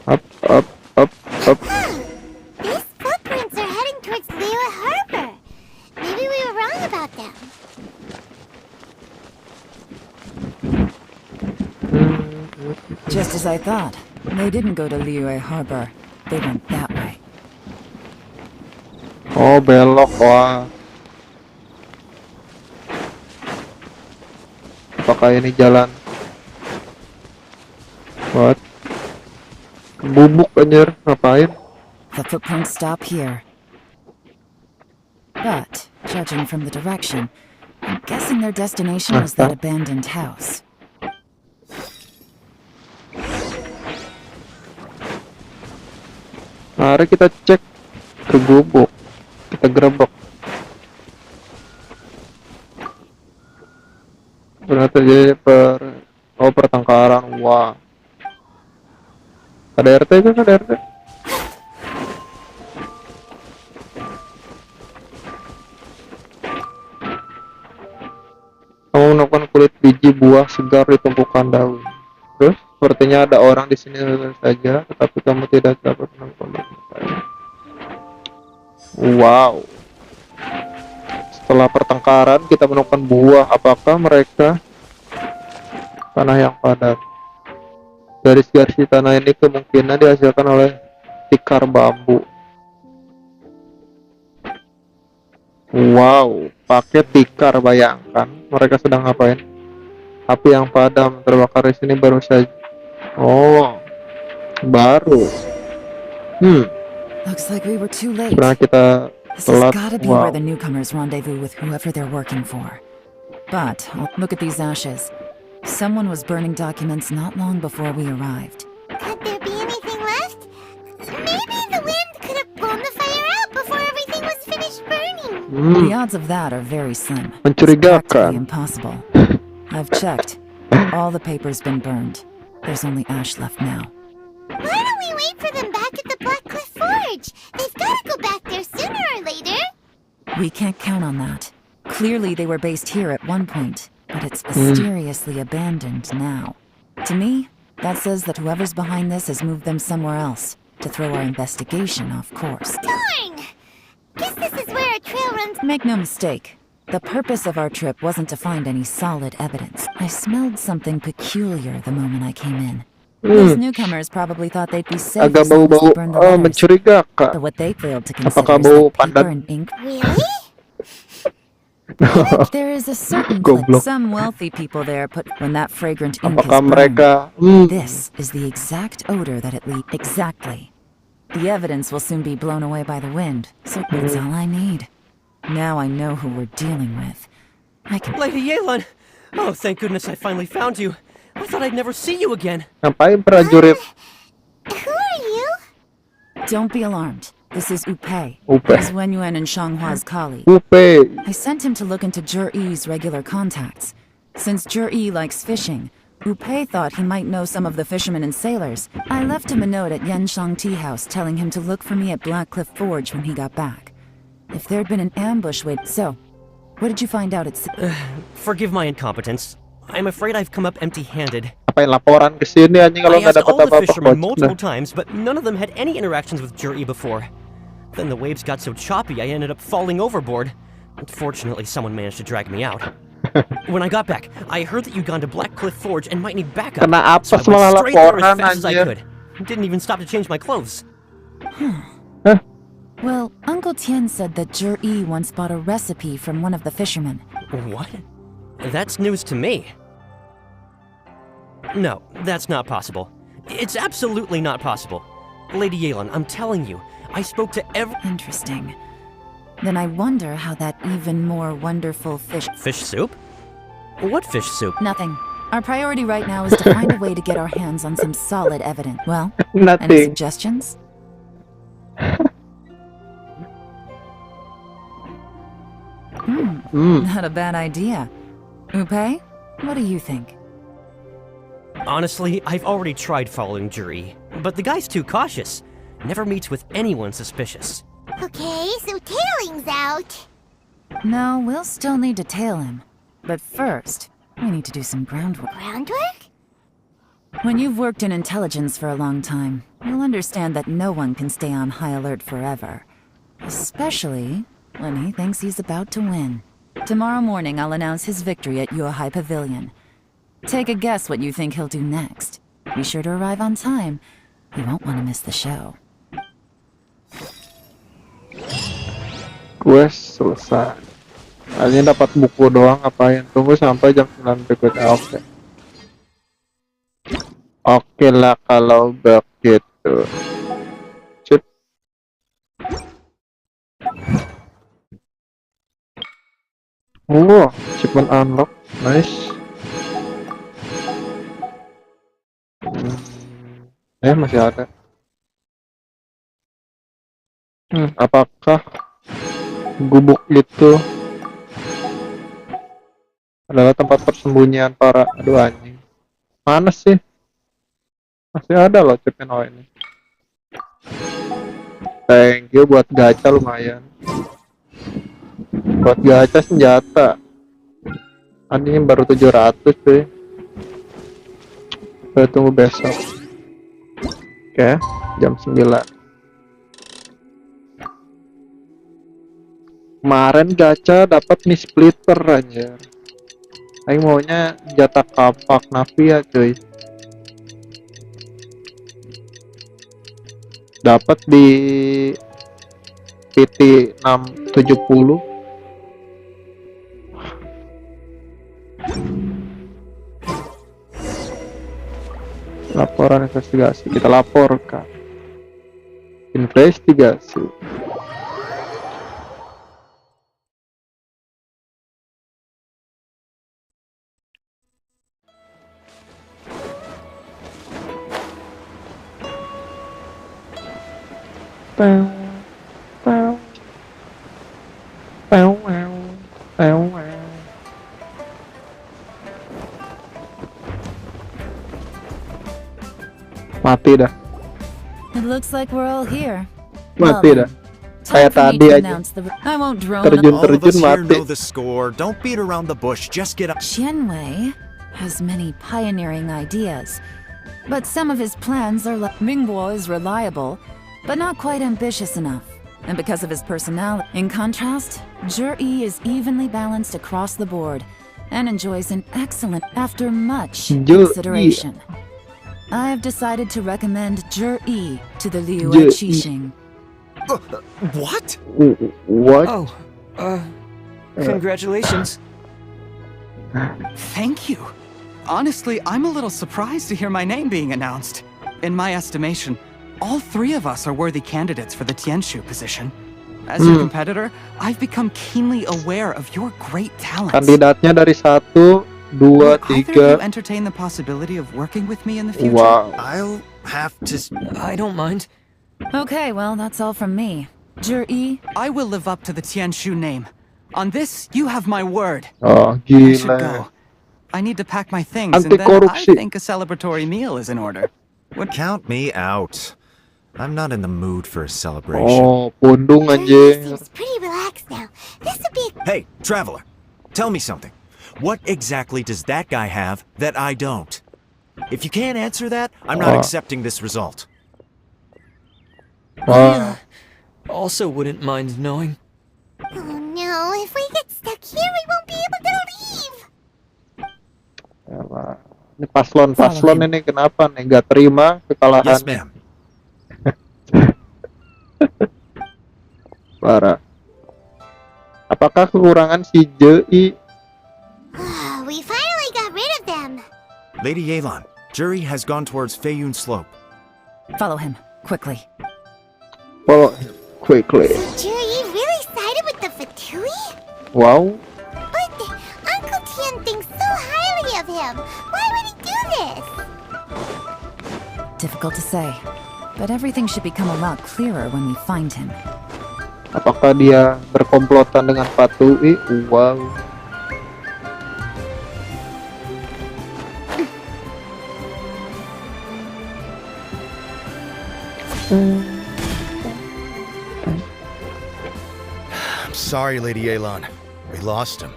Up, up, up, up. These footprints are heading towards Leo Harbor. Maybe we were wrong about them. Just as I thought. They didn't go to Liyue Harbor. They went that way. Oh, belok, wah. Apakah ini jalan? What? Bubuk anjir, ngapain? The footprints stop here. But, judging from the direction, I'm guessing their destination was that abandoned house. Mari kita cek Tergubuk. Kita gerebek. Ternyata jadi pertengkaran. Wah. Ada RT kan, ada RT. Kamu menemukan kulit biji buah segar di tumpukan daun. Terus, sepertinya ada orang di sini saja, tetapi kamu tidak dapat menemukan. Wow. Setelah pertengkaran, kita menemukan buah. Apakah mereka tanah yang padat? Garis-garis di tanah ini kemungkinan dihasilkan oleh tikar bambu. Wow, pakai tikar, bayangkan mereka sedang ngapain? Api yang padam terbakar di sini baru saja. Oh, baru. Looks like we were too late. Sebenarnya kita This has telat. gotta be Wow. where the newcomers rendezvous with whoever they're working for. But look at these ashes. Someone was burning documents not long before we arrived. Could there be anything left? Maybe the wind could have blown the fire out before everything was finished burning. The odds of that are very slim. It's Mencurigakan. practically impossible. I've checked. All the paper's been burned. There's only ash left now. Why don't we wait for them back at the Black Cliff Forge? They've got to go back there sooner or later. We can't count on that. Clearly they were based here at one point, but it's mysteriously abandoned now. To me, that says that whoever's behind this has moved them somewhere else to throw our investigation off course. Darn! Guess this is where our trail runs. Make no mistake, the purpose of our trip wasn't to find any solid evidence. I smelled something peculiar the moment I came in. Those newcomers probably thought they'd be safe Agak as long as bau-bau they burned the letters. mencurigakan. But what they failed to Apakah consider is bau that paper pandan? and ink. Really? There is a certain Goblok. place some wealthy people there put when that fragrant ink is Apakah burned. mereka This is the exact odor that it leaves. Exactly. The evidence will soon be blown away by the wind, so that's all I need. Now I know who we're dealing with. I can. Lady Yelan! Oh, thank goodness I finally found you. I thought I'd never see you again. ngapain prajurit? Who are you? Don't be alarmed. This is Upei. Upei. He's Wenyuan and Shanghua's colleague. Upei. I sent him to look into Jur-E's regular contacts. Since Jur-E likes fishing, Upei thought he might know some of the fishermen and sailors. I left him a note at Yanshang Tea House telling him to look for me at Black Cliff Forge when he got back. If there'd been an ambush wait, so, what did you find out at Forgive my incompetence. I'm afraid I've come up empty-handed. Apain laporan ke sini anjing kalau I nggak asked dapat all the apa-apa, fishermen coach? multiple Nah. times, but none of them had any interactions with Jur-E before. Then the waves got so choppy I ended up falling overboard. Fortunately, someone managed to drag me out. When I got back, I heard that you'd gone to Black Cliff Forge and might need backup. Kena So I apes malah went straight there as laporan, fast as I anjir. could. Didn't even stop to change my clothes. Well, Uncle Tien said that Jur-E once bought a recipe from one of the fishermen. What? That's news to me. No, that's not possible. It's absolutely not possible. Lady Yelan, I'm telling you, I spoke to every— Interesting. Then I wonder how that even more wonderful fish... Fish soup? What fish soup? Nothing. Our priority right now is to find a way to get our hands on some solid evidence. Well, any Nothing. suggestions? Not a bad idea. Upei, what do you think? Honestly, I've already tried following Juri, but the guy's too cautious. Never meets with anyone suspicious. Okay, so tailing's out. No, we'll still need to tail him. But first, we need to do some groundwork. Groundwork? When you've worked in intelligence for a long time, you'll understand that no one can stay on high alert forever. Especially when he thinks he's about to win. Tomorrow morning, I'll announce his victory at Yuehai Pavilion. Take a guess what you think he'll do next. Be sure to arrive on time. You won't want to miss the show. Quest selesai. Hanya dapat buku doang, ngapain? Tunggu sampai jam 9 berikutnya. Oke. Oke lah kalau begitu. Sip. Wow, achievement unlock. Nice. Masih ada. Apakah gubuk itu adalah tempat persembunyian para aduh anjing? Mana sih? Masih ada loh Cepeno ini. Thank you buat gacha lumayan. Buat gacha senjata. Anjing baru 700 cuy. Kita tunggu besok. Oke, jam 9. Kemarin gacha dapat nih splitter aja. Aing maunya jatah kapak Navia cuy. Dapat di PT 670. Laporan investigasi, kita laporkan. Investigasi. Pow, pow, pow, pow, pow, pow. Mati dah. It looks like we're all here. Mati dah. Kayak tadi aja. I won't drone Terjun mati. Know the score. Don't beat around the bush. Just get up. Qianwei has many pioneering ideas, but some of his plans are like Mingguo is reliable, but not quite ambitious enough. And because of his personality, in contrast, Zhi is evenly balanced across the board and enjoys an excellent after much consideration. I've decided to recommend Zhi to the Liu at Qixing. What? What? Oh, congratulations. Thank you. Honestly, I'm a little surprised to hear my name being announced. In my estimation, all three of us are worthy candidates for the Tianshu position. As your competitor, I've become keenly aware of your great talents. Kandidatnya dari 1, 2, Will either of you 3. entertain the possibility of working with me in the future? Wow. I'll have to. I don't mind. Okay, well, that's all from me. Zhi, I will live up to the Tianshu name. On this, you have my word. Oh, I should gila. go. I need to pack my things, and then I Anti-korupsi. think a celebratory meal is in order. Count me out. I'm not in the mood for a celebration. Oh, pundung anjing. Seems pretty relaxed now. This would be Hey, traveler, tell me something. What exactly does that guy have that I don't? If you can't answer that, I'm not accepting this result. Also wouldn't mind knowing. Oh no, if we get stuck here, we won't be able to leave. Yalah. Ini paslon ini kenapa nih gak terima kekalahan? Yes, ma'am. Parah. Apakah kekurangan si Zhi? We finally got rid of them. Lady Yelan, Jury has gone towards Feiyun Slope. follow him, quickly. Follow him quickly. Jury really sided with the Fatui? Wow. But Uncle Tian thinks so highly of him. Why would he do this? Difficult to say, but everything should become a lot clearer when we find him. Apakah dia berkomplotan dengan Fatui? Wow. I'm sorry, Lady Yelan. We lost him.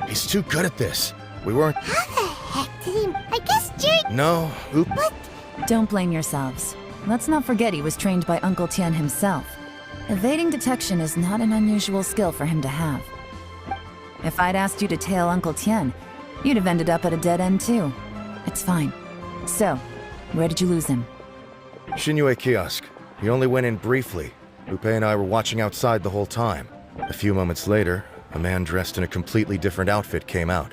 He's too good at this. We weren't. How the heck did he? I guess Jury. No. Oop. But Don't blame yourselves. Let's not forget he was trained by Uncle Tian himself. Evading detection is not an unusual skill for him to have. If I'd asked you to tail Uncle Tian, you'd have ended up at a dead end too. It's fine. So, where did you lose him? Shinyue kiosk. He only went in briefly. Lupe and I were watching outside the whole time. A few moments later, a man dressed in a completely different outfit came out.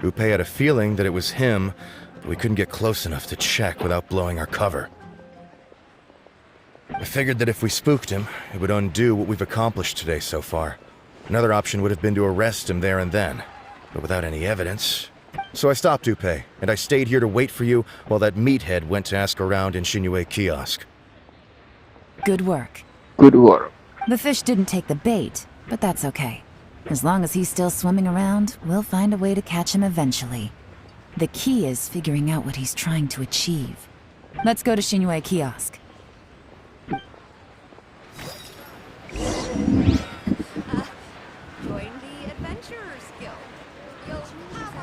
Lupe had a feeling that it was him, but we couldn't get close enough to check without blowing our cover. I figured that if we spooked him, it would undo what we've accomplished today so far. Another option would have been to arrest him there and then, but without any evidence. So I stopped Lupe, and I stayed here to wait for you while that meathead went to ask around in Shinyue kiosk. Good work. Good work. The fish didn't take the bait, but that's okay. As long as he's still swimming around, we'll find a way to catch him eventually. The key is figuring out what he's trying to achieve. Let's go to Shinue Kiosk. Join the Adventurers Guild. You'll have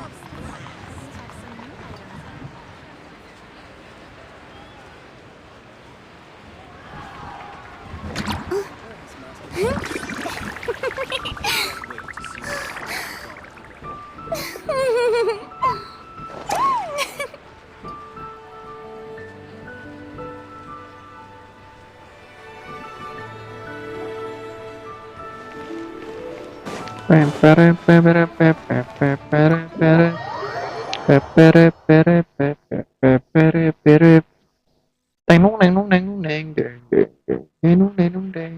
Teng nung neng nung neng nung neng deng deng deng deng nung neng nung deng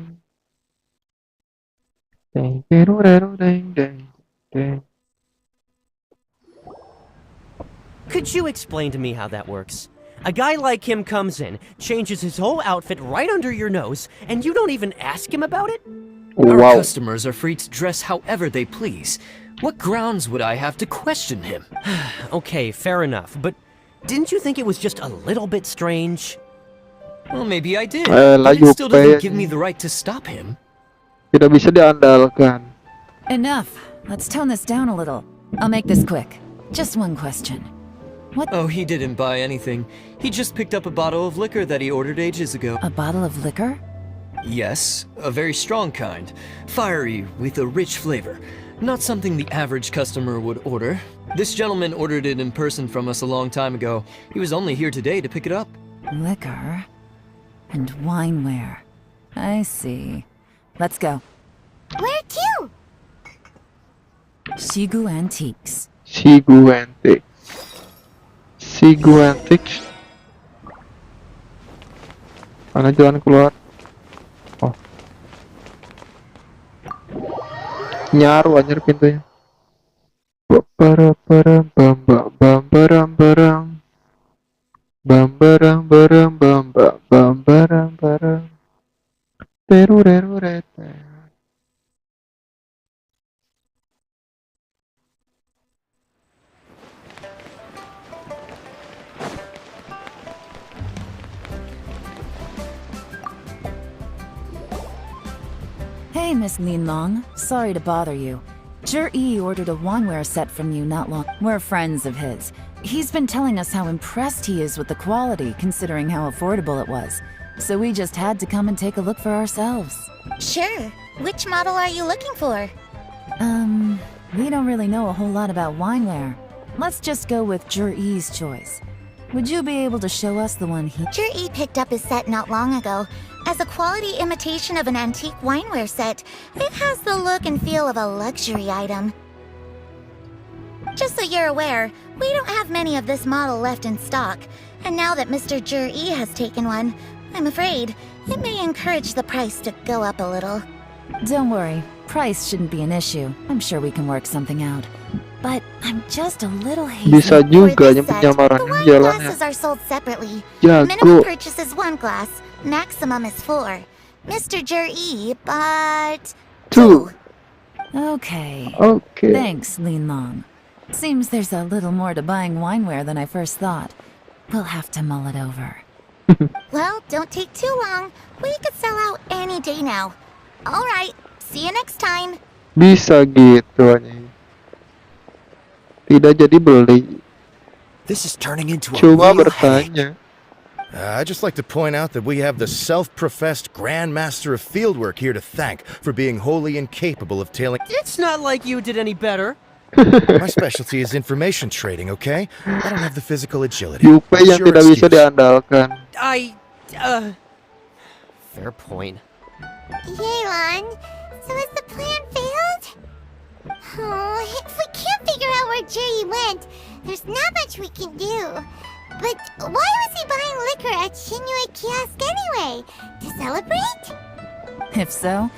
deng deng deng deng deng deng. Could you explain to me how that works? A guy like him comes in, changes his whole outfit right under your nose, and you don't even ask him about it? Our Wow. customers are free to dress however they please. What grounds would I have to question him? Okay, fair enough, but didn't you think it was just a little bit strange? Well, maybe I did, Lah, but it still doesn't Yuppie. give me the right to stop him. Tidak bisa diandalkan. Enough. Let's tone this down a little. I'll make this quick. Just one question. Oh, he didn't buy anything. He just picked up a bottle of liquor that he ordered ages ago. A bottle of liquor? Yes, a very strong kind. Fiery, with a rich flavor. Not something the average customer would order. This gentleman ordered it in person from us a long time ago. He was only here today to pick it up. Liquor and wineware. I see. Let's go. Where to? Shigu Antiques. Shigu Antiques. Shigu Antiques. Mana jalan keluar? Oh. Nyaru anjir pintunya. Barang terurerurete. Hey, Miss Linlong. Sorry to bother you. Zhi ordered a wineware set from you not long. We're friends of his. He's been telling us how impressed he is with the quality, considering how affordable it was. So we just had to come and take a look for ourselves. Sure. Which model are you looking for? We don't really know a whole lot about wineware. Let's just go with Zhi's choice. Would you be able to show us the one he... Zhi picked up his set not long ago. As a quality imitation of an antique wineware set, it has the look and feel of a luxury item. Just so you're aware, we don't have many of this model left in stock. And now that Mr. Zhi has taken one, I'm afraid it may encourage the price to go up a little. Don't worry. Price shouldn't be an issue. I'm sure we can work something out. But I'm just a little hazy. Bisa juga For yang this set, penyamaran the wine jalannya. glasses are sold separately. Jago. Minimum purchase is 1 glass, maximum is 4. Mr. Zhi bought 2. Okay. Okay. Thanks, Linlong. Seems there's a little more to buying wineware than I first thought. We'll have to mull it over. Well, don't take too long. We could sell out any day now. Alright, see you next time. Bisa gitu anjing. Tidak jadi beli. This is turning into a Cuma real bertanya. I'd just like to point out that we have the self-professed Grand Master of Fieldwork here to thank for being wholly incapable of tailing... It's not like you did any better. My specialty is information trading, okay? I don't have the physical agility. Yuppie yang It's your tidak bisa excuse. diandalkan. Fair point. Yelan, so has the plan failed? Oh, if we can't figure out where Jerry went, there's not much we can do. But why was he buying liquor at Shinue Kiosk anyway? To celebrate? If so,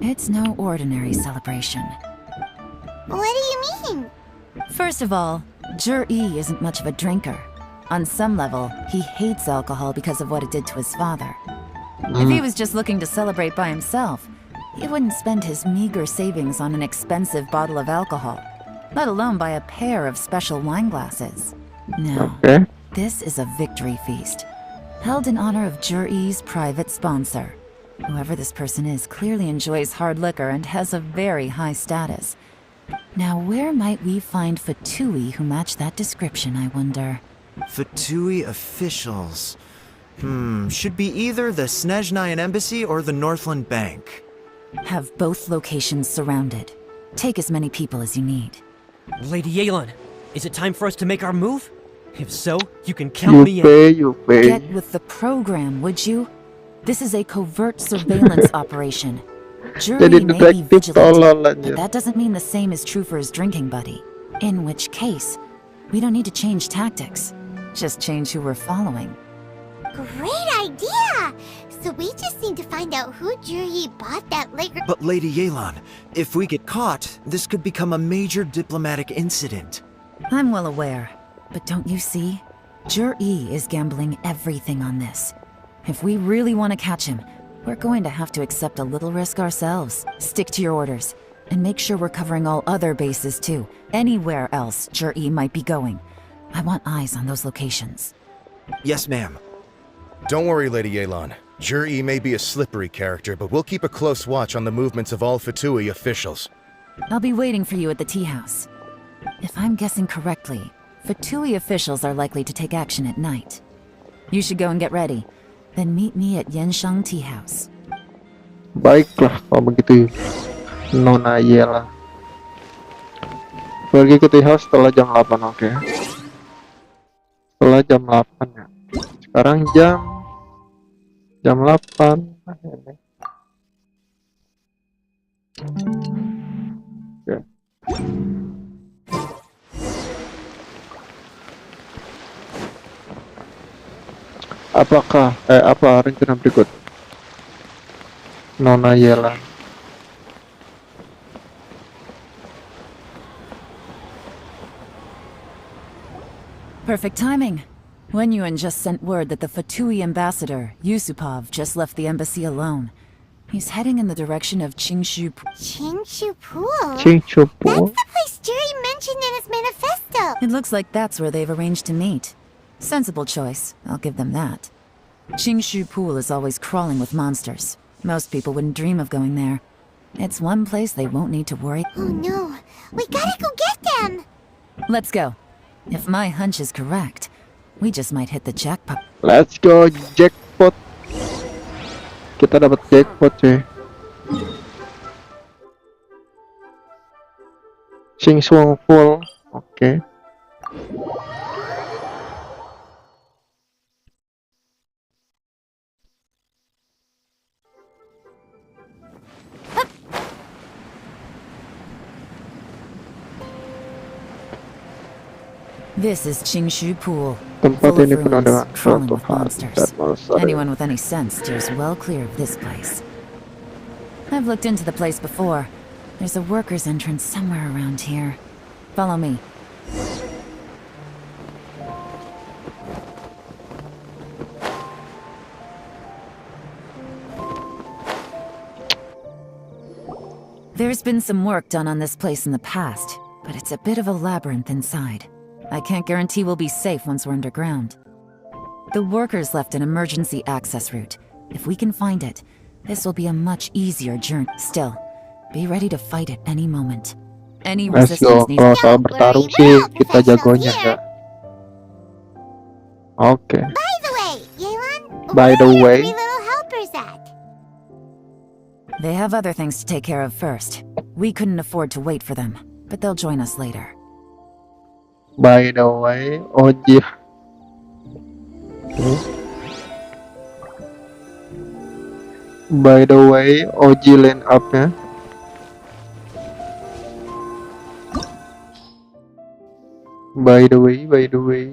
it's no ordinary celebration. What do you mean? First of all, Zhi isn't much of a drinker. On some level, he hates alcohol because of what it did to his father. If he was just looking to celebrate by himself, He wouldn't spend his meager savings on an expensive bottle of alcohol, let alone buy a pair of special wine glasses. No, Okay. this is a victory feast, held in honor of Jur-E's private sponsor. Whoever this person is clearly enjoys hard liquor and has a very high status. Now, where might we find Fatui who match that description, I wonder? Fatui officials. Should be either the Snezhnayan Embassy or the Northland Bank. Have both locations surrounded. Take as many people as you need. Lady Yelan, is it time for us to make our move? If so, you can count me in. You pay. Get with the program, would you? This is a covert surveillance operation. Jury Jadi may be detektif tolol vigilant, but anjir. that doesn't mean the same is true for his drinking buddy. In which case, we don't need to change tactics. Just change who we're following. Great idea! So we just need to find out who Juri bought that liquor. But Lady Yelan, if we get caught, this could become a major diplomatic incident. I'm well aware, but don't you see? Jur-E is gambling everything on this. If we really want to catch him, we're going to have to accept a little risk ourselves. Stick to your orders, and make sure we're covering all other bases too. Anywhere else Jur-E might be going. I want eyes on those locations. Yes, ma'am. Don't worry, Lady Yelan. Jur-E may be a slippery character, but we'll keep a close watch on the movements of all Fatui officials. I'll be waiting for you at the tea house. If I'm guessing correctly, Fatui officials are likely to take action at night. You should go and get ready. Then meet me at Yenshang Tea House. Baiklah kalau begitu, Nona Yela. Pergi ke tea house setelah jam 8, oke. Setelah jam 8 ya. Sekarang jam 8. Oke. Apa rencana berikut? Nona Yela. Perfect timing. Wenyuan just sent word that the Fatui ambassador, Yusupov, just left the embassy alone. He's heading in the direction of Qingshu. Qingshu Pool? Qingshu Pool? That's the place Juri mentioned in his manifesto. It looks like that's where they've arranged to meet. Sensible choice, I'll give them that. Qingshu Pool is always crawling with monsters. Most people wouldn't dream of going there. It's one place they won't need to worry. Oh no, we gotta go get them! Let's go. If my hunch is correct, we just might hit the jackpot. Let's go, jackpot. Kita dapat jackpot, cuy. Sing Swung full. Oke. This is Qingshu Pool. Tempat Full of ini penuh dengan ruins, crawling suatu with hal dan monsters. monster. Anyone with any sense steers well clear of this place. I've looked into the place before. There's a worker's entrance somewhere around here. Follow me. There's been some work done on this place in the past, but it's a bit of a labyrinth inside. I can't guarantee we'll be safe once we're underground. The workers left an emergency access route. If we can find it, this will be a much easier journey. Still, be ready to fight at any moment. Any Let's resistance go. needs... Kalau soal bertarung sih kita jagonya ya. Oke. By the way, Yelan, By the where are way. your three little helpers at? They have other things to take care of first. We couldn't afford to wait for them, but they'll join us later. By the way, Oji. By the way, Oji line up-nya. By the way.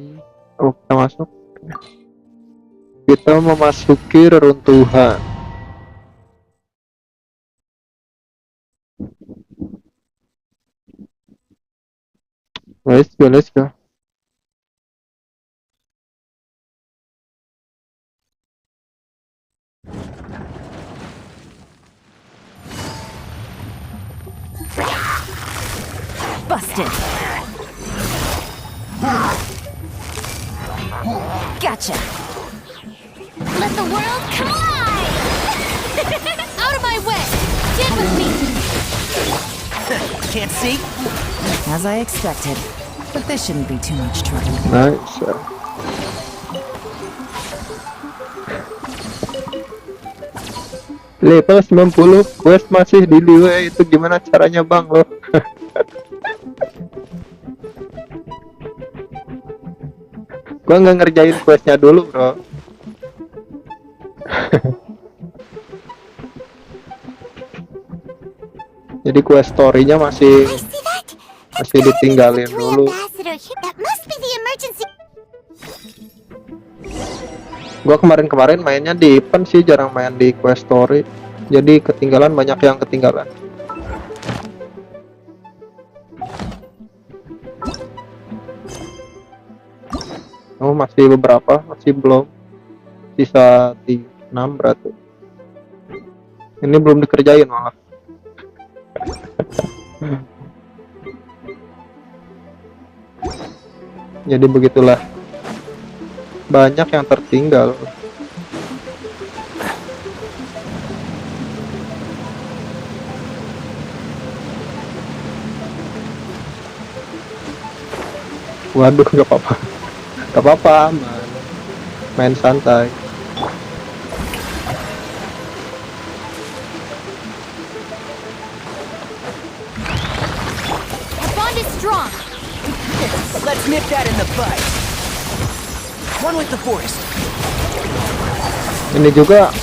Oh, kita masuk. Kita memasuki reruntuhan. Let's go. Busted. Gotcha. Let the world come alive! Out of my way! Get with me! Can't see? As I expected. But this shouldn't be too much trouble. Nice. Level 90, quest masih di delay, itu gimana caranya bang lo? Gua nggak ngerjain questnya dulu bro. Jadi quest story-nya masih ditinggalin dulu. Gua kemarin mainnya di event sih, jarang main di quest story. Jadi ketinggalan, banyak yang ketinggalan. Oh masih beberapa, masih belum. Sisa 6 berarti. Ini belum dikerjain malah. Jadi begitulah, banyak yang tertinggal. Waduh, gak apa-apa, gak apa-apa, aman, main santai. Strong. Let's nip that in the bud. One with the forest. Ini juga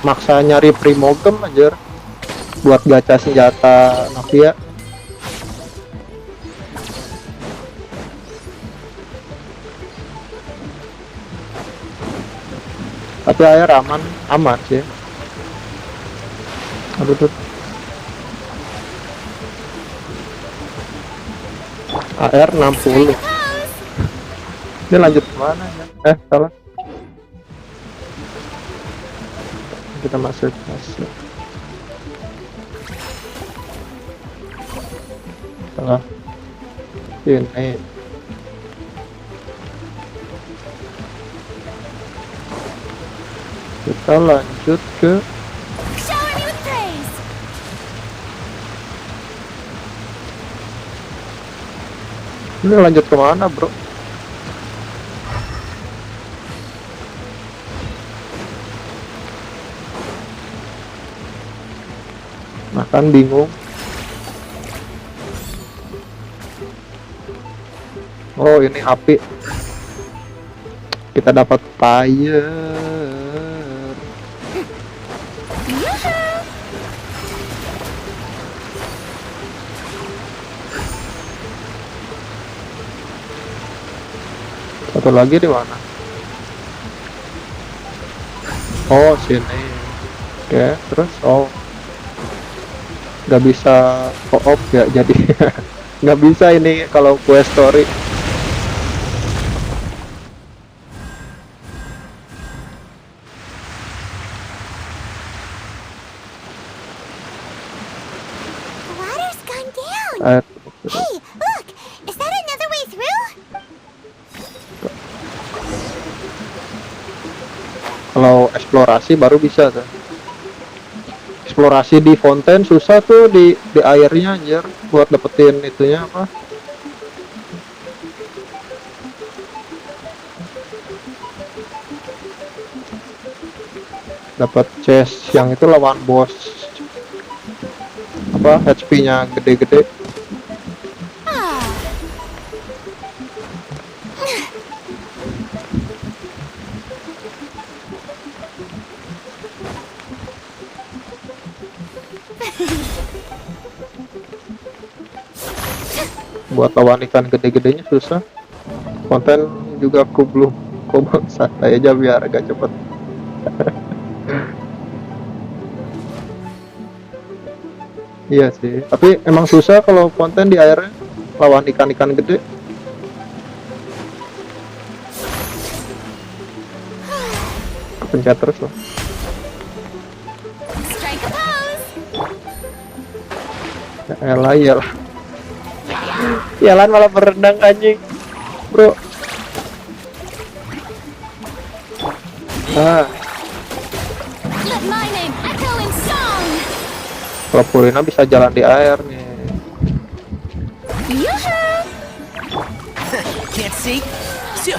maksa nyari Primogem anjir buat gacha senjata Navia. Tapi air aman sih. Aduh tuh. AR 60. Ini lanjut kemana ya? Salah. Kita masuk. Salah. Ini. Kita lanjut ke ini lanjut kemana bro? Makan bingung. Oh ini api. Kita dapat fire. Satu lagi di mana? Oh sini. Oke, terus nggak bisa co-op ya, jadi nggak bisa ini kalau quest story. Water's gone down. Hey, Look, is that another way through? Kalau eksplorasi baru bisa tuh. Eksplorasi di fonten susah tuh, di airnya anjir buat dapetin itunya apa? Dapat chest yang itu lawan bos. Apa HP-nya gede-gede. Buat lawan ikan gede-gedenya susah. Konten juga aku belum, santai aja biar agak cepet. Iya sih, tapi emang susah kalau konten di airnya lawan ikan-ikan gede. Kepencet terus loh. Ya elah, iyalah. Jalan malah berenang anjing, bro. Ah, Let my name echo in song. kalau Purina bisa jalan di air nih. Yoo-hoo! Can't see? Shoo.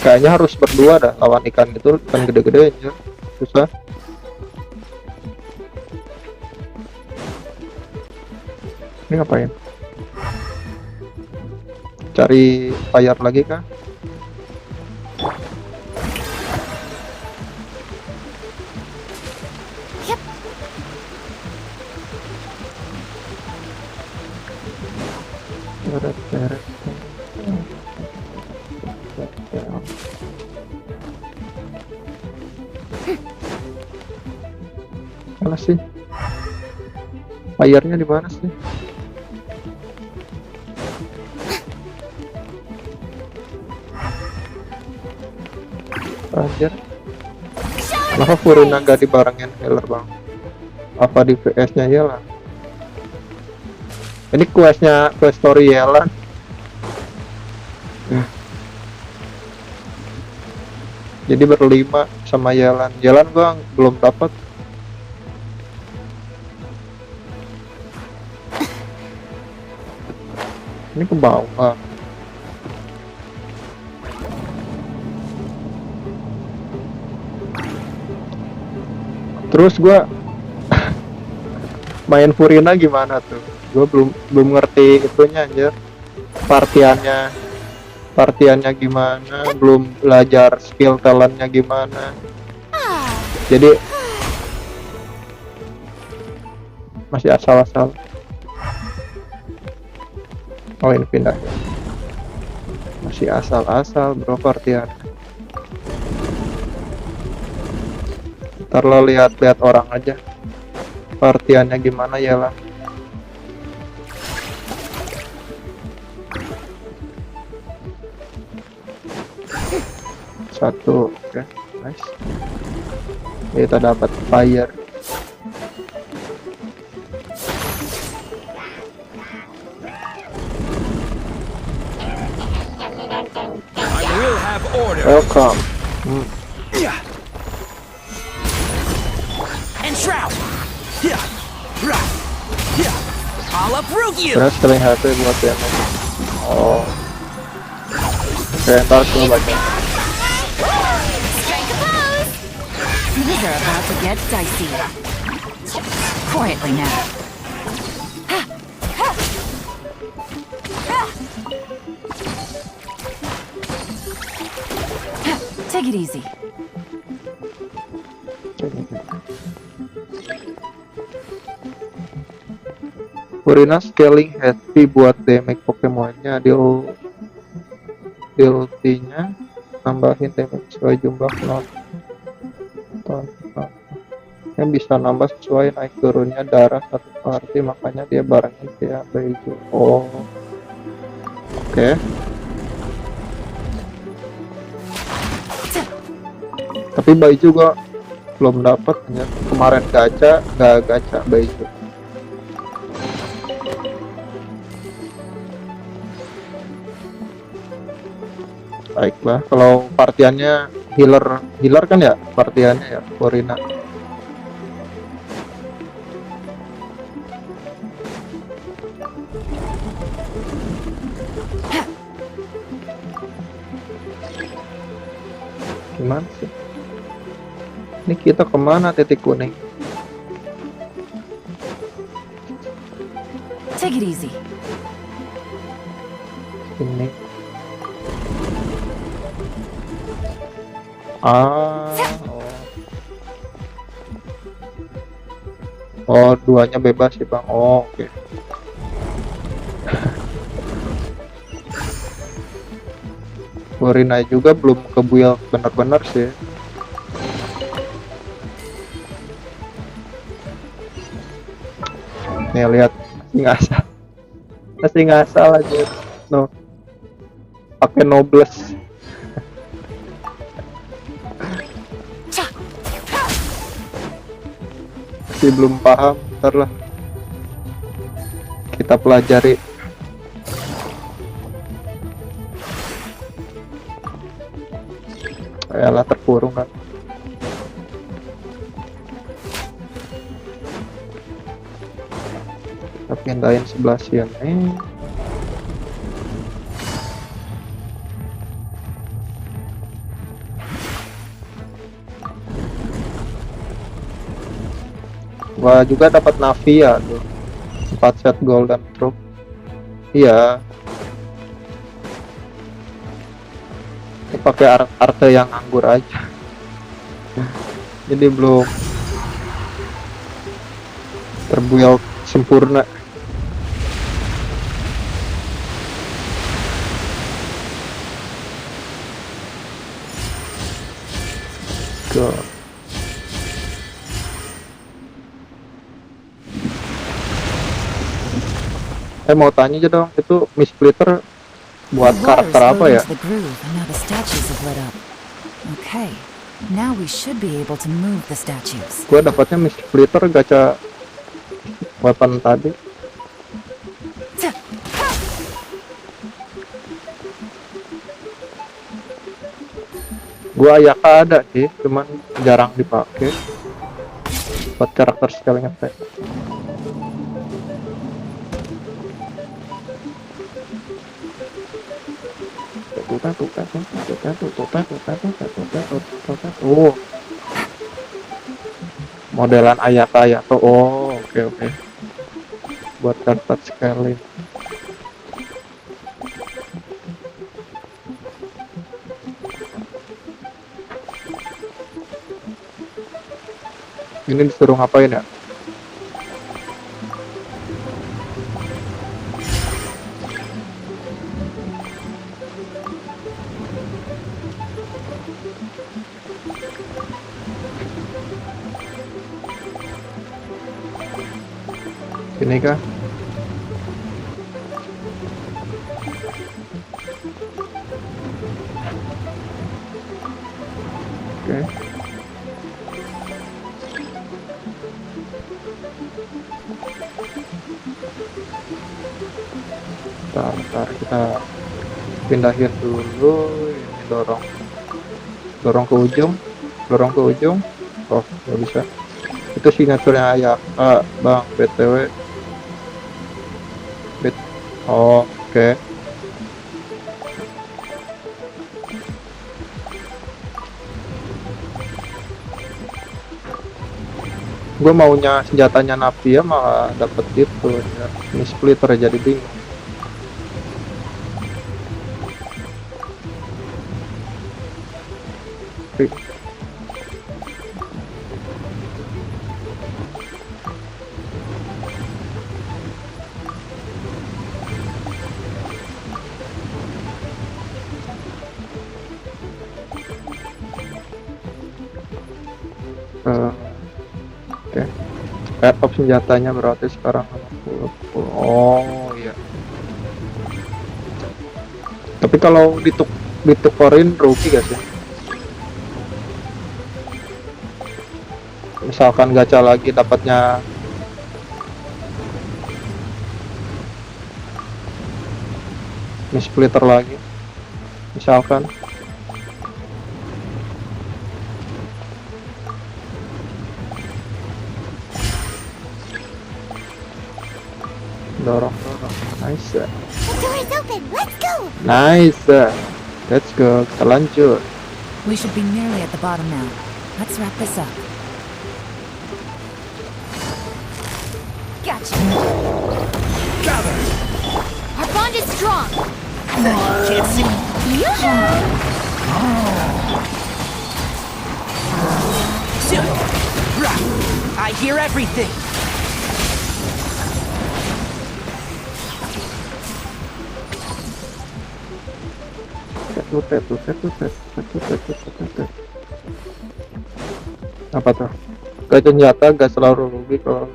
Kayaknya harus berdua dah lawan ikan itu, ikan gede-gede aja. Susah. Ini ngapain? Cari layar lagi kah? Teret. Mana sih? Layarnya di mana sih? Anjir. Kenapa Furina gak dibarengin healer bang? Apa di PS nya ya lah? Ini quest story Yelan. Jadi berlima sama Yelan. Yelan gua belum dapat. Ini ke bawah. Terus gua main Furina gimana tuh? Gue belum ngerti itunya anjir, partiannya gimana, belum belajar skill talentnya gimana, jadi masih asal-asal. Oh ini pindah, masih asal-asal bro partian. Ntar lo lihat orang aja partiannya gimana ya lah. Satu, oke, nice. Kita dapat fire. I will have order. Welcome. And shroud. I'll uproot you. Terus kalian HP buat damage. Oh. Oke, ntar gue baca. These are about to get dicey. Quietly now. Take it easy. Furina scaling HP buat damage Pokemonnya, di ultinya nambahin damage sesuai jumlah not. Yang bisa nambah sesuai naik turunnya darah satu party, makanya dia barangnya kayak Baizu. Oh, oke. Tapi Baizu gua belum dapat, hanya kemarin nggak gacha Baizu. Baiklah, kalau partiannya healer kan ya, partiannya ya Furina. Gimana sih? Ini kita kemana titik kuning? Take it easy. Ini. Oh, duanya bebas sih bang. Oh, oke. Furina juga belum ke build benar-benar sih. Nih lihat, masih ngasal aja. No, pakai nobles. masih belum paham, ntar lah kita pelajari. Kayalah terkurung kan. Kita pindahin sebelah sini. Gua juga dapat Navia tuh, 4 set golden troop. Iya, kita pakai arte yang anggur aja. Jadi belum terbuild sempurna. Go. Mau tanya aja dong, itu Miss Splitter buat karakter apa ya? Okay, now we should be able to move the statues. Gua dapatnya Miss Splitter gacha weapon tadi. Gua Ayaka ada sih, cuman jarang dipakai buat karakter scaling effect. Oh, modelan Ayaka. Oh, oke. Buat karakter scaling. Ini disuruh ngapain ya? Ini kah? Oke. Bentar, kita pindahin dulu. Ini dorong ke ujung. Oh, nggak bisa. Itu signaturnya Ayaka, bang. BTW. Oh, oke. Gue maunya senjatanya Navia malah dapet itu ya. Ini splitter jadi bingung. Oke. Pair of senjatanya berarti sekarang 60. Oh iya. Tapi kalau ditukerin rugi gak sih? Misalkan gacha lagi dapatnya Miss Splitter lagi. Misalkan dorong. Nice. The door is open. Let's go. Nice. Let's go. Kita lanjut. We should be nearly at the bottom now. Let's wrap this up. Gotcha. Gather. Our bond is strong. Can't see. I hear everything. Apa tuh? Gacha senjata gak selalu rugi kalau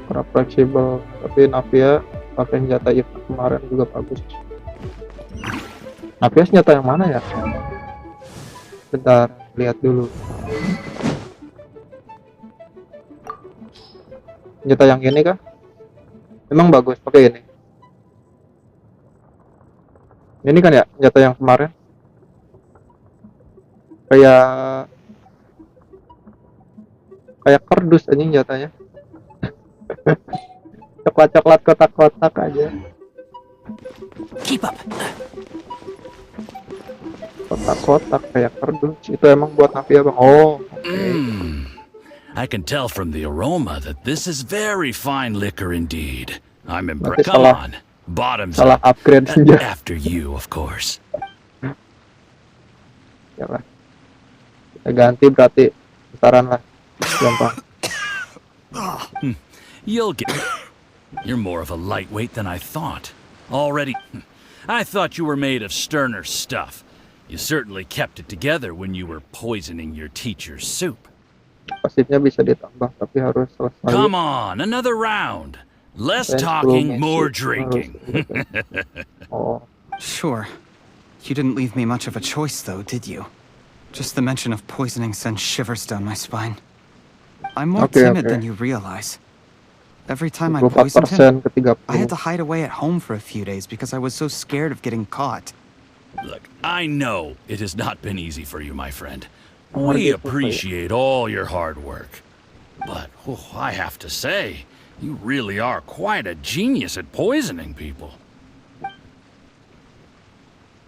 kurang fleksibel, tapi Navia pakai senjata itu kemarin juga bagus. Navia senjata yang mana ya? Bentar, lihat dulu. Senjata yang ini kah? Emang bagus pakai ini. Ini kan ya senjata yang kemarin. Kayak kardus aja senjatanya. Coklat-coklat kotak-kotak aja. Keep up. Kotak-kotak kayak kardus. Itu emang buat api ya, Bang? Oh, I can tell from the aroma that this is very fine liquor indeed. I'm Berarti impressed. Come salah- on, bottoms salah up. upgrade senjata. After you, of course. Ya lah. Kita ganti berarti besaran lah. Gampang. You'll get. You're more of a lightweight than I thought. Already. I thought you were made of sterner stuff. You certainly kept it together when you were poisoning your teacher's soup. Pasifnya bisa ditambah tapi harus selesai. Come on, another round. Less Then talking, slow more music. drinking. Oh. Sure. You didn't leave me much of a choice, though, did you? Just the mention of poisoning sends shivers down my spine. I'm more Okay, timid okay. than you realize. Every time I 24% poisoned him, ke 30. I had to hide away at home for a few days because I was so scared of getting caught. Look, I know it has not been easy for you, my friend. Oh, We yes, appreciate all your hard work. But I have to say, you really are quite a genius at poisoning people.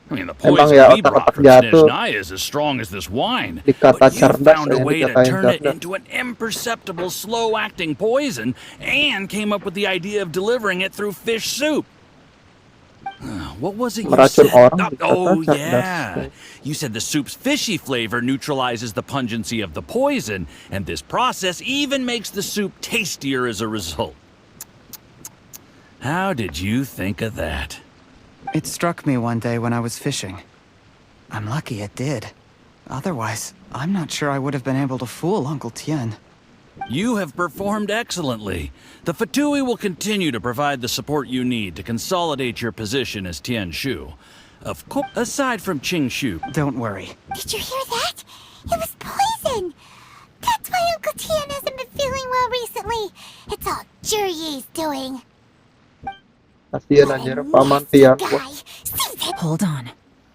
I mean, the Emang poison ya we brought otak-otak from jatuh Snezhnaya is as strong as this wine. dikata But you cerdas found a ya, way to dikatain turn it cerdas. into an imperceptible, slow-acting poison and came up with the idea of delivering it through fish soup. What was it you Meracun said? orang dikata Oh, cerdas. yeah. You said the soup's fishy flavor neutralizes the pungency of the poison, and this process even makes the soup tastier as a result. How did you think of that? It struck me one day when I was fishing. I'm lucky it did. Otherwise, I'm not sure I would have been able to fool Uncle Tien. You have performed excellently. The Fatui will continue to provide the support you need to consolidate your position as Tian Shu. Of course, aside from Qing Shu. Don't worry. Did you hear that? It was poison! That's why Uncle Tien hasn't been feeling well recently. It's all Jurye's doing. Kasihan anjir Paman Tian. Wah, Hold on.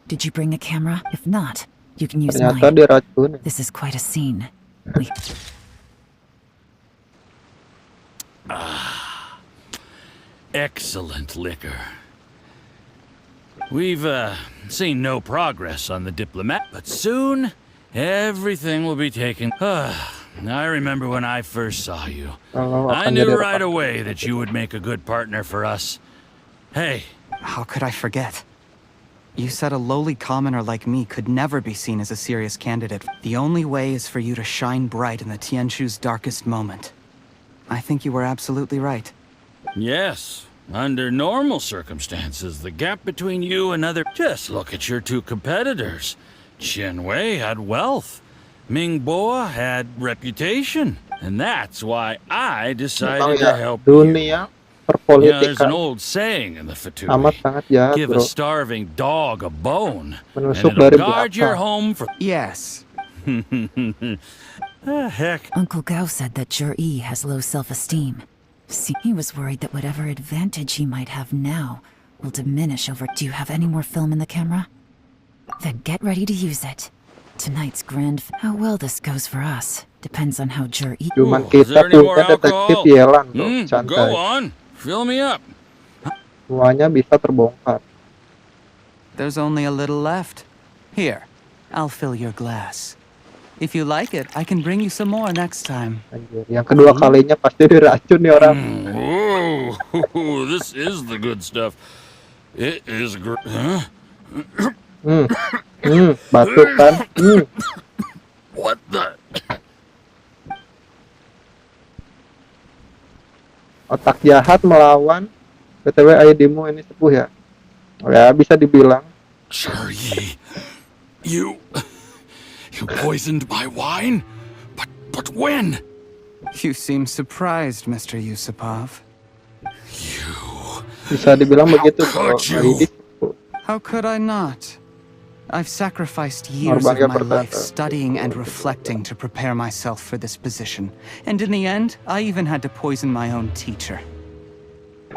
Did you bring the camera? If not, you can use ternyata mine. diracun. This is quite a scene. We... Excellent liquor. We've seen no progress on the diplomat, but soon everything will be taken. I remember when I first saw you. Kalau I akan knew jadi right rekan. away that you would make a good partner for us. Hey, How could I forget? You said a lowly commoner like me could never be seen as a serious candidate. The only way is for you to shine bright in the Tianshu's darkest moment. I think you were absolutely right. yes, under normal circumstances, the gap between you and other. Just look at your two competitors. Chen Wei had wealth. Ming Boa had reputation. And that's why I Memang decided ya to help dunia you know, there's an perpolitikan old saying in the Fatui. amat sangat jahat, Give bro. a starving dog a bone, and Menusuk it'll dari guard your belakang. home for... Yes. Heck. Uncle Gao said that Jur-E has low self-esteem. See, he was worried that whatever advantage he might have now will diminish over... Do you have any more film in the camera? Then get ready to use it. Tonight's grand... How well this goes for us depends on how Jur-E... Cuman Is there kita any more punya detektif alcohol? Yelan, bro. Go Santai. on, fill me up. Semuanya bisa terbongkar. There's only a little left. Here, I'll fill your glass. If you like it, I can bring you some more next time. Anjir. Yang kedua kalinya pasti diracun nih orang. Whoa, this is the good stuff. It is great. Huh? Batuk kan. What the? Otak jahat melawan BTW ID-mu ini sepuh ya. Ya bisa dibilang. Jurye, you poisoned my wine? But when? You seem surprised, Mr. Yusupov. Bisa dibilang begitu bro. could you? ID. How could I not? I've sacrificed years of Korbannya my life perdata. studying and reflecting to prepare myself for this position. And in the end, I even had to poison my own teacher.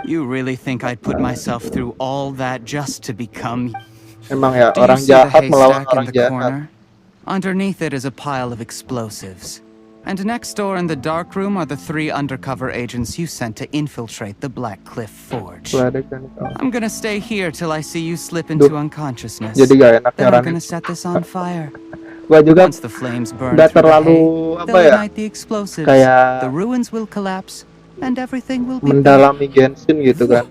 You really think I'd put myself through all that just to become... Emang ya, Do you orang see the jahat melawan haystack in orang the jahat. corner? Underneath it is a pile of explosives. And next door in the dark room are the 3 undercover agents you sent to infiltrate the Black Cliff Forge. I'm gonna stay here till I see you slip into unconsciousness. Jadi gak enak Then I'm nyaranin. gonna set this on fire. Gua juga Once the flames burn nggak through the terlalu hay, apa they'll ya, ignite the explosives. kayak The ruins will collapse, and everything will be mendalami Genshin gitu kan.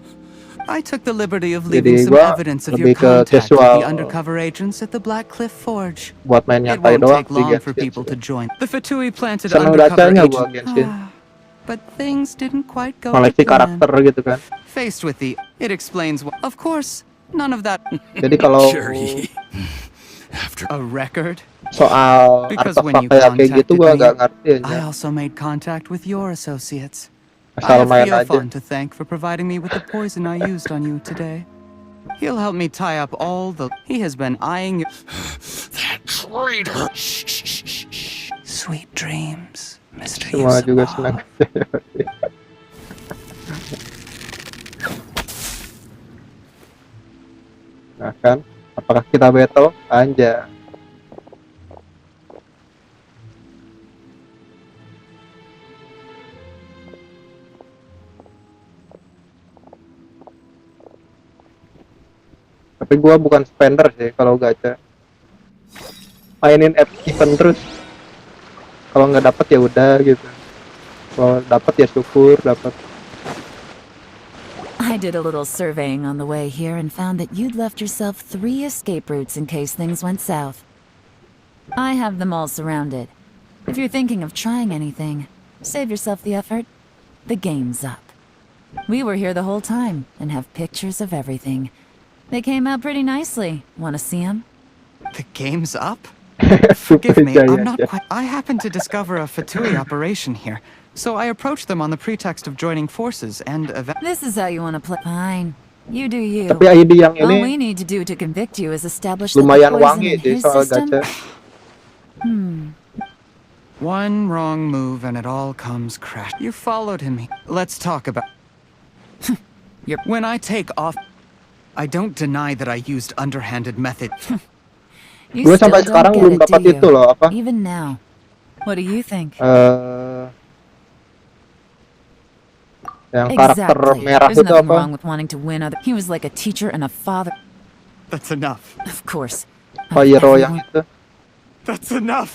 I took the liberty of leaving Jadi some gua evidence of your lebih ke contact with casual the undercover agents at the Black Cliff Forge. buat main It nyantai won't doang take di long for Genshin. people to join. The Fatui planted Seneng undercover gacanya gua agent. Genshin. But things didn't quite go Koleksi to plan. karakter gitu kan. Faced with the, it explains why. Of course, none of that. Jadi kalau A record? soal Because when you artefak kayak gitu contacted gua me, gak ngerti I aja. also made contact with your associates. I Asal have main aja. Theophon to thank for providing me with the poison I used on you today. He'll help me tie up all the... He has been eyeing you... That traitor! Shh, shh, shh, shh, shh. Sweet dreams, Mr. Semua juga Yusuf. senang. Nah kan, apakah kita battle? Anja. Tapi gua bukan spender sih kalau gacha. Mainin event terus. Kalau nggak dapet ya udah gitu. Kalau dapet ya syukur dapet. I did a little surveying on the way here and found that you'd left yourself 3 escape routes in case things went south. I have them all surrounded. If you're thinking of trying anything, save yourself the effort. The game's up. We were here the whole time and have pictures of everything. They came out pretty nicely. Want to see them? The game's up? Forgive me, I'm not quite... I happened to discover a Fatui operation here, so I approached them on the pretext of joining forces and... This is how you want to play. Fine. You do you. Tapi ID yang All ini we need to do to convict you is establish that the lumayan poison wangi in sih his soal system... gacha. One wrong move and it all comes crash. You followed him. Let's talk about... When I take off... I don't deny that I used underhanded method. You Gue still sampai don't sekarang get belum it, dapat do you? itu loh apa? Even now. What do you think? Yang karakter merah There's itu nothing apa? wrong with wanting to win other. He was like a teacher and a father. That's enough. Of course. Pyro yang itu. That's enough.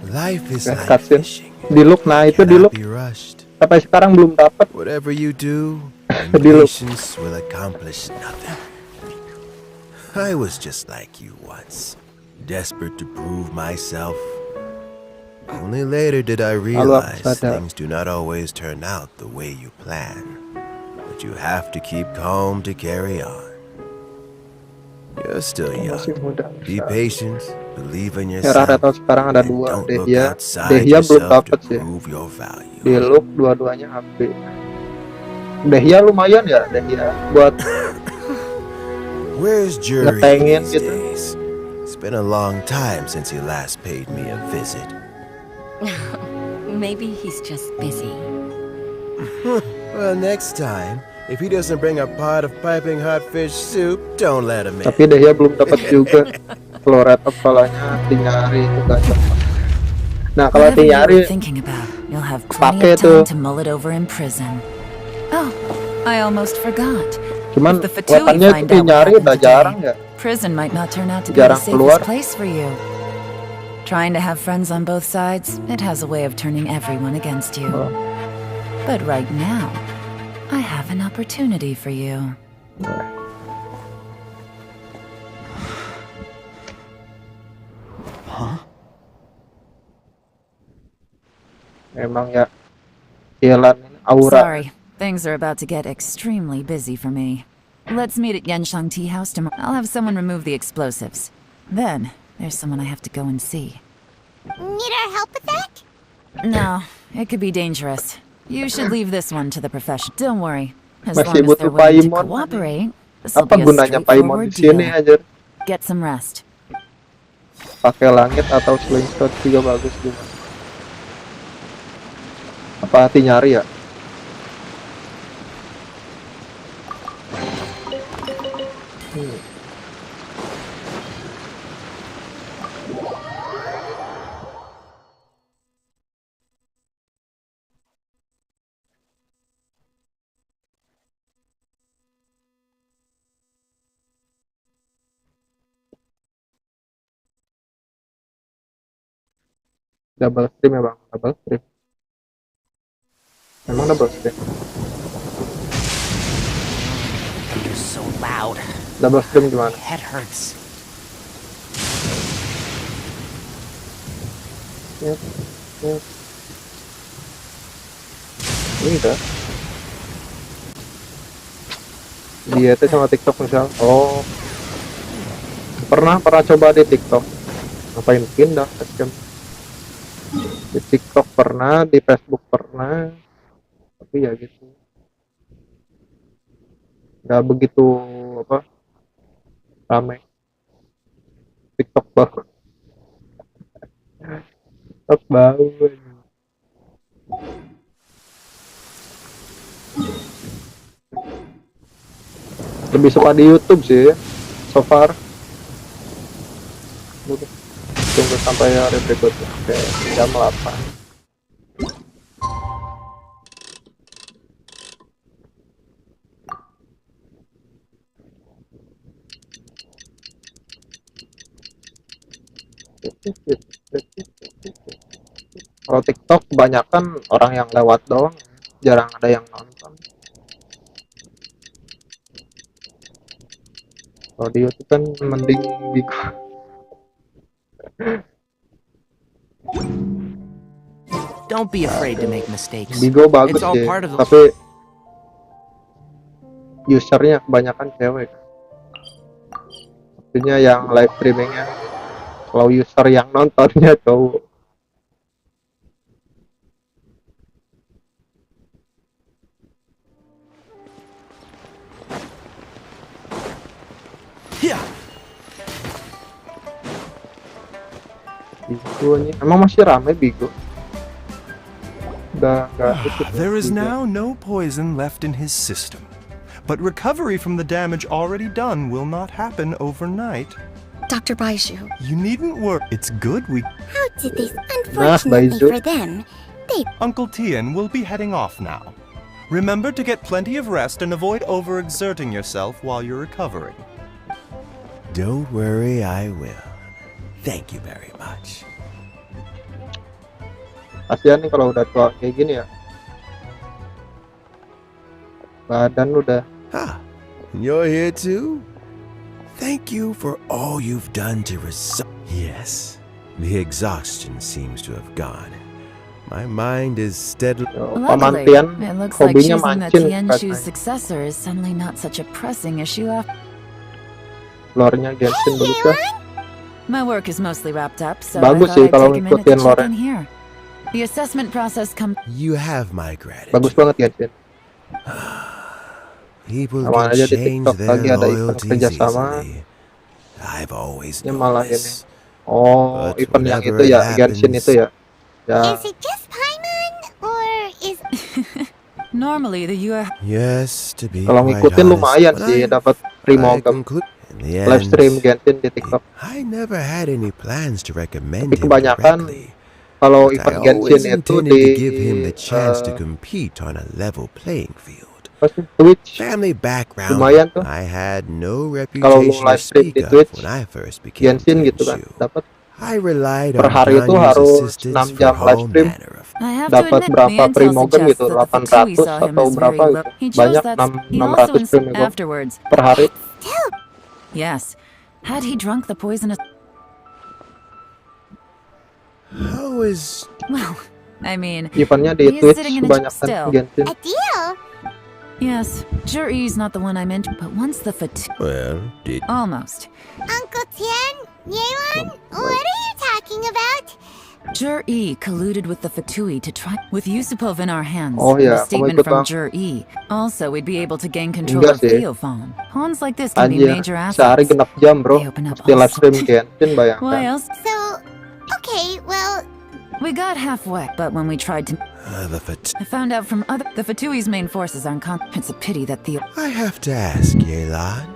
Life is Kayak like cutscene. fishing. Di look, nah itu di look. Cannot be rushed. Sampai sekarang belum dapat. Whatever you do, Di look. impatience will accomplish nothing. I was just like you once, desperate to prove myself. Only later did I realize things do not always turn out the way you plan. But you have to keep calm to carry on. You're still young. Be patient, believe in Merah yourself, atau sekarang ada and dua. don't look Dehya outside belum yourself dapat to sih. prove your value. Di look dua-duanya HP. Dehya lumayan ya, Dehya buat Where's Jury ngetengin these gitu. days? It's been a long time since he last paid me a visit. Maybe he's just busy. Well, next time, if he doesn't bring a pot of piping hot fish soup, don't let him in. Tapi Dehya belum dapat juga. Kalau red up kalanya Tinyari itu gacha. Nah kalau Whatever you Tinyari were thinking about, you'll have plenty pakai of tuh. time to mull it over in prison. Oh, I almost forgot. Cuman If the Fatui weaponnya itu find out what Tinyari happened udah today, jarang ya. prison might not turn out to be the Jarang keluar. safest place for you. Trying to have friends on both sides, it has a way of turning everyone against you. But right now, I have an opportunity for you. Huh? Memang ya Kalian aura. Sorry, things are about to get extremely busy for me. Let's meet at Yenshang Tea House tomorrow. I'll have someone remove the explosives. Then, there's someone I have to go and see. Need our help with that? No, it could be dangerous. You should leave this one to the profession. Don't worry. As Masih long as they're butuh willing to Paimon. cooperate, This'll Apa be a gunanya Paimon straightforward di sini deal. aja? Get some rest. Pakai langit atau slingshot juga bagus juga. Apa hati nyari ya? Double stream ya bang, double stream. Emang double stream? You're so loud. Double stream gimana? My head hurts. Yep. Ini dah. Dia tuh sama TikTok misal. Oh, pernah coba di TikTok. Ngapain pindah facecam? Di TikTok pernah, di Facebook pernah, tapi ya gitu, nggak begitu apa ramai. TikTok bau, TikTok bau. Lebih suka di YouTube sih, so far. Tunggu sampai hari berikutnya. Oke, jam 8. Kalau TikTok kebanyakan orang yang lewat doang, jarang ada yang nonton. Kalau di YouTube kan mending Bigo. Don't be afraid to make mistakes. Bigo bagus It's all sih, part of the... tapi usernya kebanyakan cewek. Maksudnya yang live streamingnya. Kalau user yang nontonnya cowok. Bigo nih, emang masih rame Bigo? There is now no poison left in his system, but recovery from the damage already done will not happen overnight. Dr. Baiju. You needn't worry. It's good we... How did this? Unfortunately for them, they... Uncle Tian will be heading off now. Remember to get plenty of rest and avoid overexerting yourself while you're recovering. Don't worry, I will. Thank you very much. Kasihan nih kalau udah tua kayak gini ya. Badan udah. You're here too? Thank you for all you've done to resolve. Yes, the exhaustion seems to have gone. My mind is steadily... Luckily, it looks like choosing the Tianshu's successor is suddenly not such a pressing issue after... Lore-nya Genshin bagus ya. My work is mostly wrapped up, so bagus I sih thought I'd kalau take a minute to ngikutin check lore. in here. The assessment process comes... You have my gratitude. Bagus banget Genshin. People Aman can aja di change TikTok lagi their ada event loyalties kerjasama. easily. I've always Ini known malah this. ini. Oh, But event yang whenever itu ya, it Genshin happens- itu ya. Ya, Is it just Paimon, or is... Normally, the UR... Yes, to be kalau quite ngikutin honest, lumayan when sih I- dapat I PRIMOGEM. conclude- in the Live end, stream Genshin di TikTok. I never had any plans to recommend Tapi him kebanyakan directly. kalau But event I Genshin always itu intended di to give him the chance to eh, compete on a level playing field. Twitch Family background, lumayan tuh. I had no Kalau lu reputation to live stream speak di of Twitch when I first became Genshin gitu kan, Tianshu. dapat I relied per on hari itu Ganyu's harus assistance 6 for jam live all stream. manner of... I have to Dapat admit, berapa the intel PRIMOGEM gitu, suggests that the Fukui 800 saw him atau as berapa very gitu. low. He chose Banyak that. 6 He also 600 PRIMOGEM afterwards. per hari. Yes. Had he drunk the poisonous... How is... Well, I mean... Eventnya di he is Twitch sitting in a kebanyakan still. Genshin. A deal? Yes, Jury's not the one I meant, but once the Well, did... Almost. Uncle Tian? Yeon? What are you talking about? Jur-E colluded with the Fatui to try with Yusupov in our hands. Oh and ya, a kamu statement ikut from bang? Jur-E. Also, we'd be able to gain control Enggak of sih. Theophan. Pawns like this can be Anjir, major sehari assets. genap jam bro. They open up Mesti all live stream sorts. Genshin, Why bayangkan. else? So, okay, well, We got halfway, but when we tried to, I found out from other the Fatui's main forces aren't It's a pity that Theo. I have to ask, Yelan.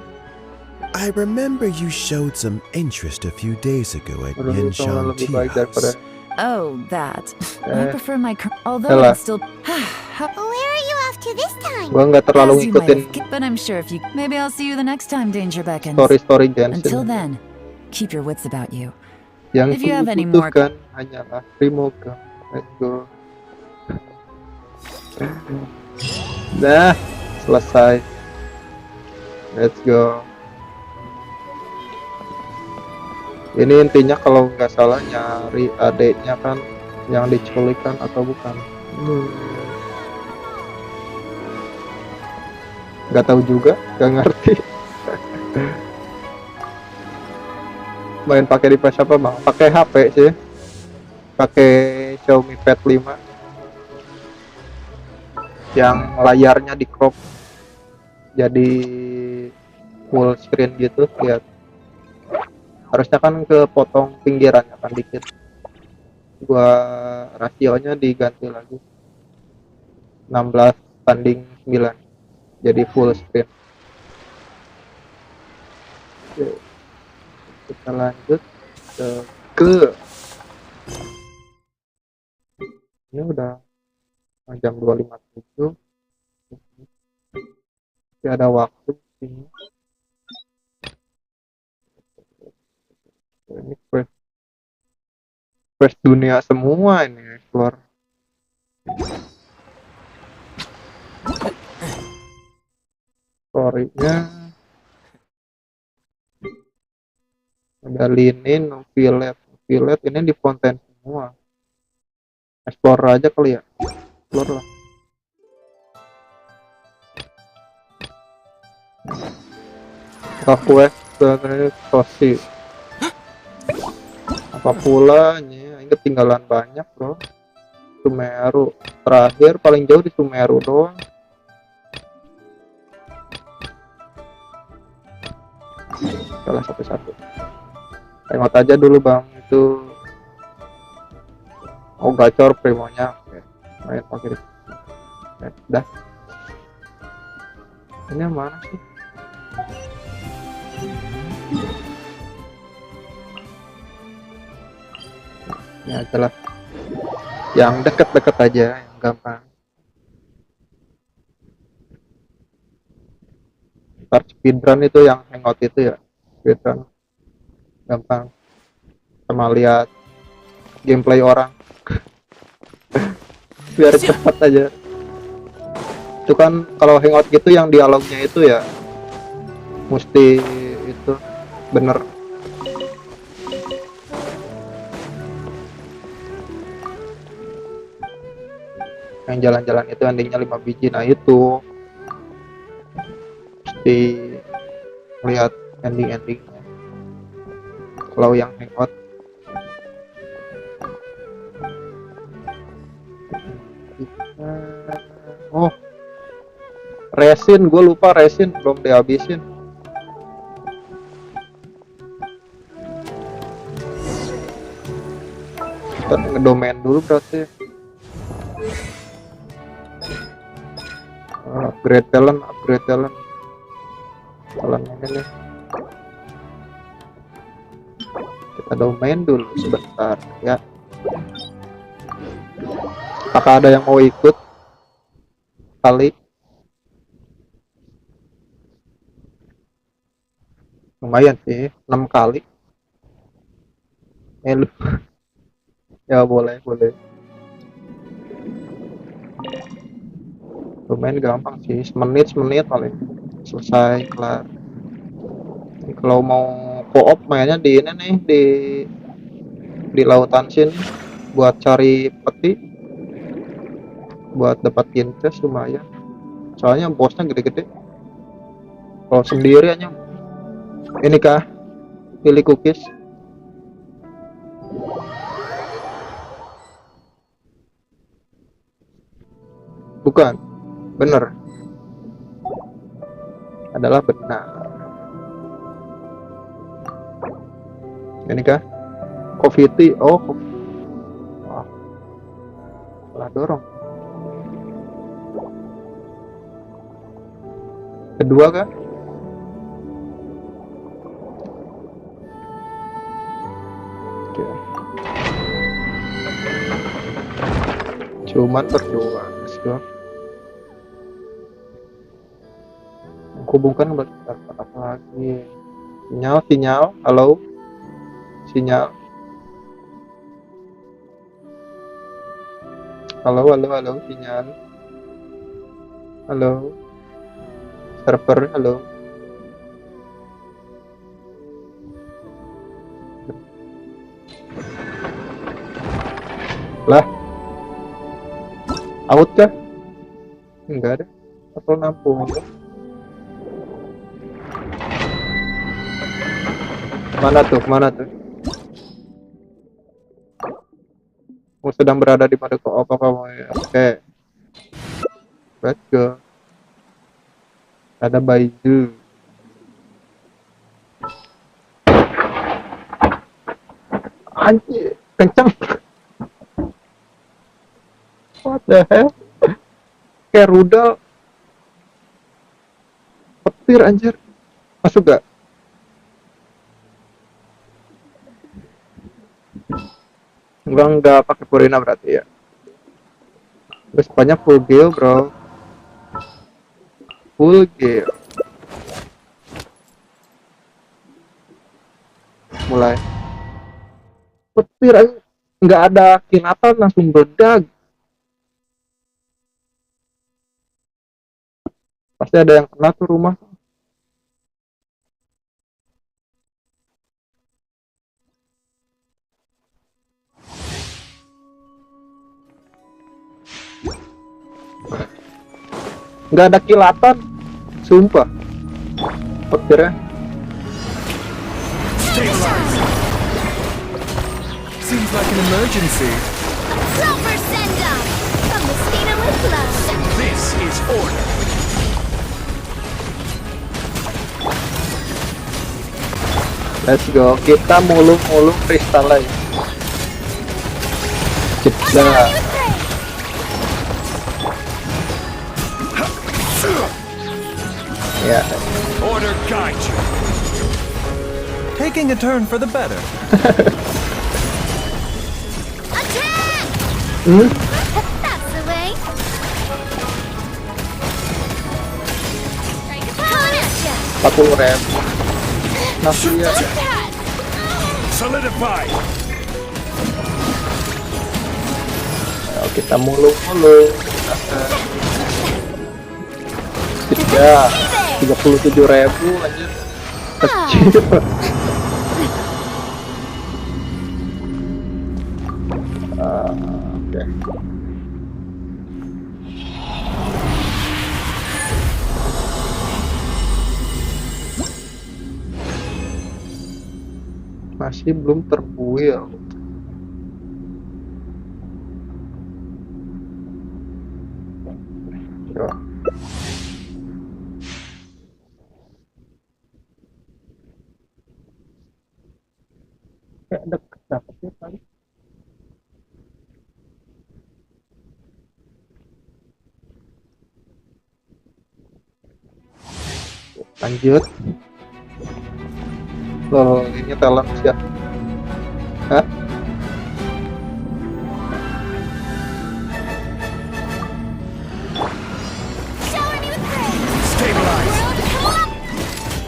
I remember you showed some interest a few days ago at Menurutku kamu Genshin lebih Tea baik daripada House. Oh, that. I prefer my although Ella. it's still. where are you off to this time? Gua nggak terlalu As you might ngikutin have, but I'm sure if you, maybe I'll see you the next time danger beckons. story Genshin. Until then, keep your wits about you. Yang If you have any ku more, butuhkan hanyalah Primogem. Let's go. Nah, selesai. Let's go. Ini intinya kalau nggak salah nyari adeknya kan yang diculikan atau bukan. Nggak tahu juga, nggak ngerti. Main pakai device apa bang? Pakai HP sih. Pakai Xiaomi Pad 5 yang layarnya di crop jadi full screen gitu, lihat. Harusnya kan kepotong pinggirannya kan dikit. Gua rasionya diganti lagi 16:9 jadi full screen. Oke. Kita lanjut ke ini udah jam 2.57. Masih ada waktu sini. Ini quest dunia semua ini keluar. Story-nya ada linin, violet ini di fonten semua. Explore aja kali ya. Explore lah. Quest sebenarnya sosi. Apa pula nih? Ini ketinggalan banyak bro. Sumeru terakhir paling jauh di Sumeru doang. Salah satu-satu. Tengok aja dulu bang itu. Oh gacor primonya. Oke. Main pakai. Dah. Ini yang mana sih? Ya jelas. Yang deket-deket aja, yang gampang. Start speedrun itu yang hangout itu ya. Speedrun gampang. Sama lihat gameplay orang. Biar cepat aja. Itu kan kalau hangout gitu yang dialognya itu ya mesti itu bener. Yang jalan-jalan itu endingnya 5 biji, nah itu mesti lihat endingnya. Kalau yang hangout oh resin, gue lupa resin belum dihabisin. Kita ngedomain dulu berarti. Upgrade talent ini nih. Kita domain dulu sebentar ya. Apakah ada yang mau ikut kali? Lumayan sih 6 kali. Lu ya boleh lumayan gampang sih, semenit paling selesai kelar. Kalau mau co-op mainnya di ini nih, di lautan sini buat cari peti, buat dapatin chest lumayan, soalnya bosnya gede-gede. Kalau sendiri aja ini kah pilih cookies. Bukan. Bener. Adalah benar. Ini kah? Coffee tea. Oh. Wah. Salah dorong. Kedua kah? Oke. Cuman percuma. Let's go. Menghubungkan apa lagi? Sinyal. Halo. Sinyal. Halo, sinyal. Halo. Server, halo. Lah. Out kah? Enggak ada. Atau nampung. Mana tuh? Kamu sedang berada di mana kok? Apa kamu ya? Oke. Let's go. Ada baju. Anjir, kencang. What the hell? Kayak rudal. Petir anjir. Masuk gak? Enggak pakai Purina berarti ya. Terus banyak full gear, bro. Full gear. Mulai. Petir aja. Nggak ada kilatan langsung meledak. Pasti ada yang kena tuh rumah. Nggak ada kilatan, sumpah. Petirnya. Seems like an emergency. Silver send-up from the Stina with love. This is order. Let's go. Kita mulung-mulung kristal lagi. Cipta. Ya. Order guide you. Taking a turn for the better. That's the way. Pakai rem. Nafsu ya. Solidify. Ayo kita mulung-mulung. Ya, 37.000 anjir. Kecil. Oke. Masih belum terbuil. Yo. Kayak deket dapetnya kali. Lanjut. Loh, ini talent ya. Hah?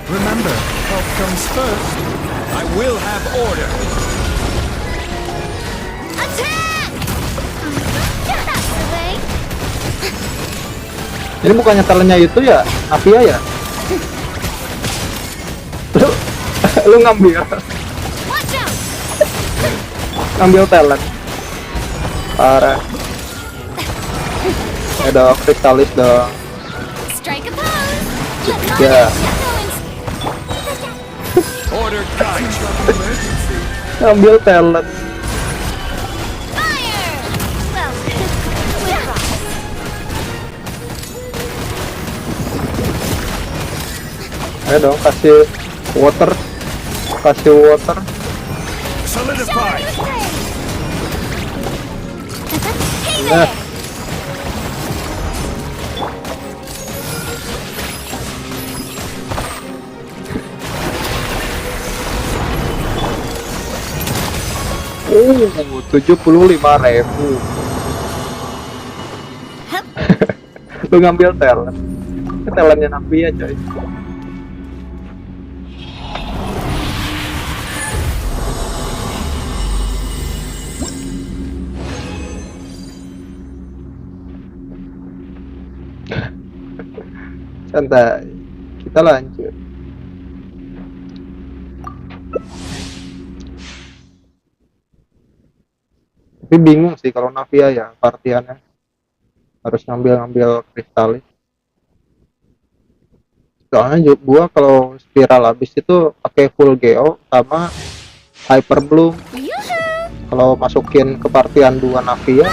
Remember, health comes first. I will have order. Attack! That's the way. Ini bukannya talentnya itu ya? Apia ya? Lu ngambil talent parah. Ada kristalis dong. Ya. Order guide you. Ngambil talent. Ayo dong, kasih water. Kasih water. Solidify! Nah. Oh, 75.000. Lu ngambil talent. Talentnya Navia coy. Santai, kita lanjut. Tapi bingung sih kalau Navia ya partiannya harus ngambil kristalis. Soalnya gua kalau spiral habis itu pakai full geo sama hyper bloom. Kalau masukin ke partian 2 Navia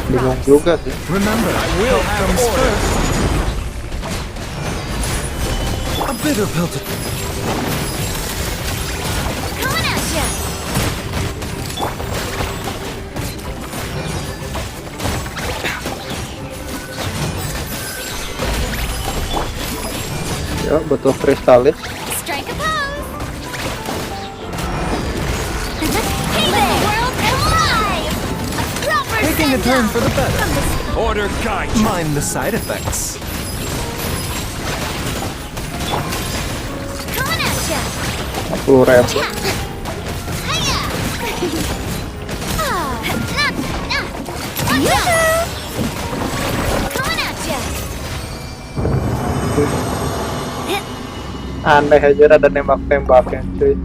bingung juga sih. Remember, will comes first. A bitter pill to... Ya, butuh kristalis. Strike a pose. Hey there, world alive! A proper Taking a turn for the better. Order guide. Mind the side effects. coming at ya. 10.000. Hiya! Coming at ya. Aneh aja ada nembak-tembaknya cuy.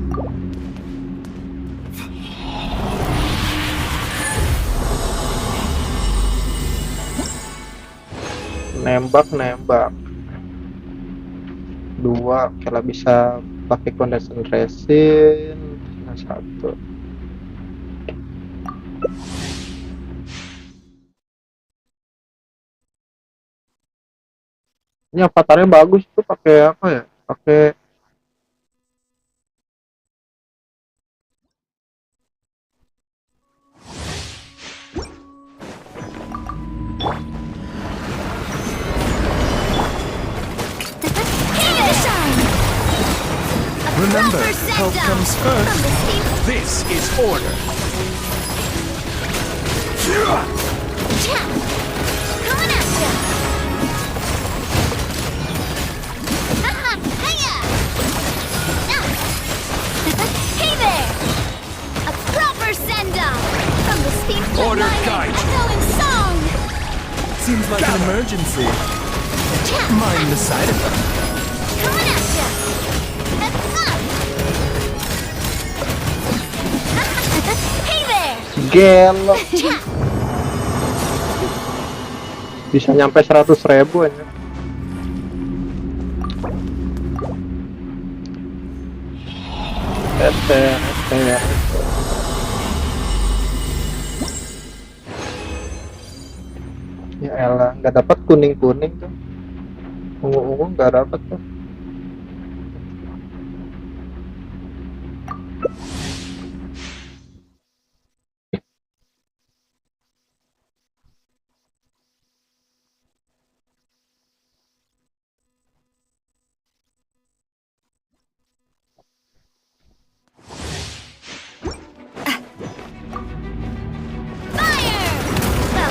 Nembak 2 kalau bisa pakai condenser resin. Nah, 1 ini avatarnya bagus tuh, pakai apa ya, pakai Remember, help comes first. This is order. Coming at ya. Hiya! Hey there! A proper send-off from the steam Order guide. echoing song. Seems like an emergency. Mind the side effects. Coming at ya. Hey there! gelo. Bisa nyampe 100.000 aja. Eter. Ya elah, nggak dapat kuning-kuning tuh. Ungu-ungu nggak dapat tuh.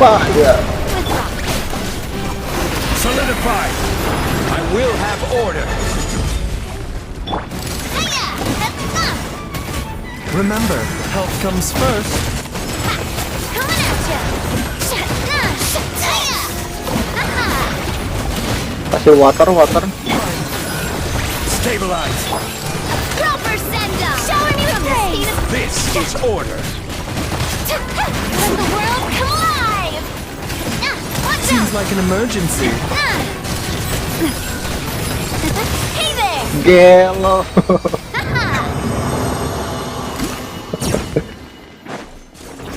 Fire! Solidify. I will have order. Remember, help comes first. Coming at ya. Kasih water. Stabilize. Proper send-off. Showing you praise. This is order. Let the world come alive. Watch Seems out. like an emergency. Hey there. Gelo.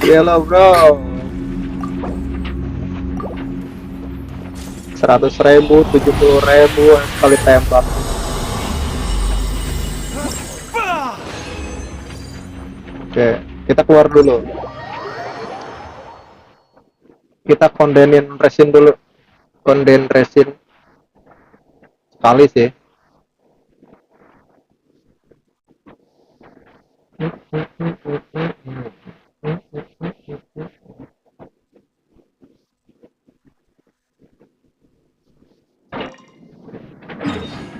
Gelo bro. 100.000, 70.000 sekali tembak. Oke, kita keluar dulu. Kita kondenin resin dulu. Konden resin sekali sih.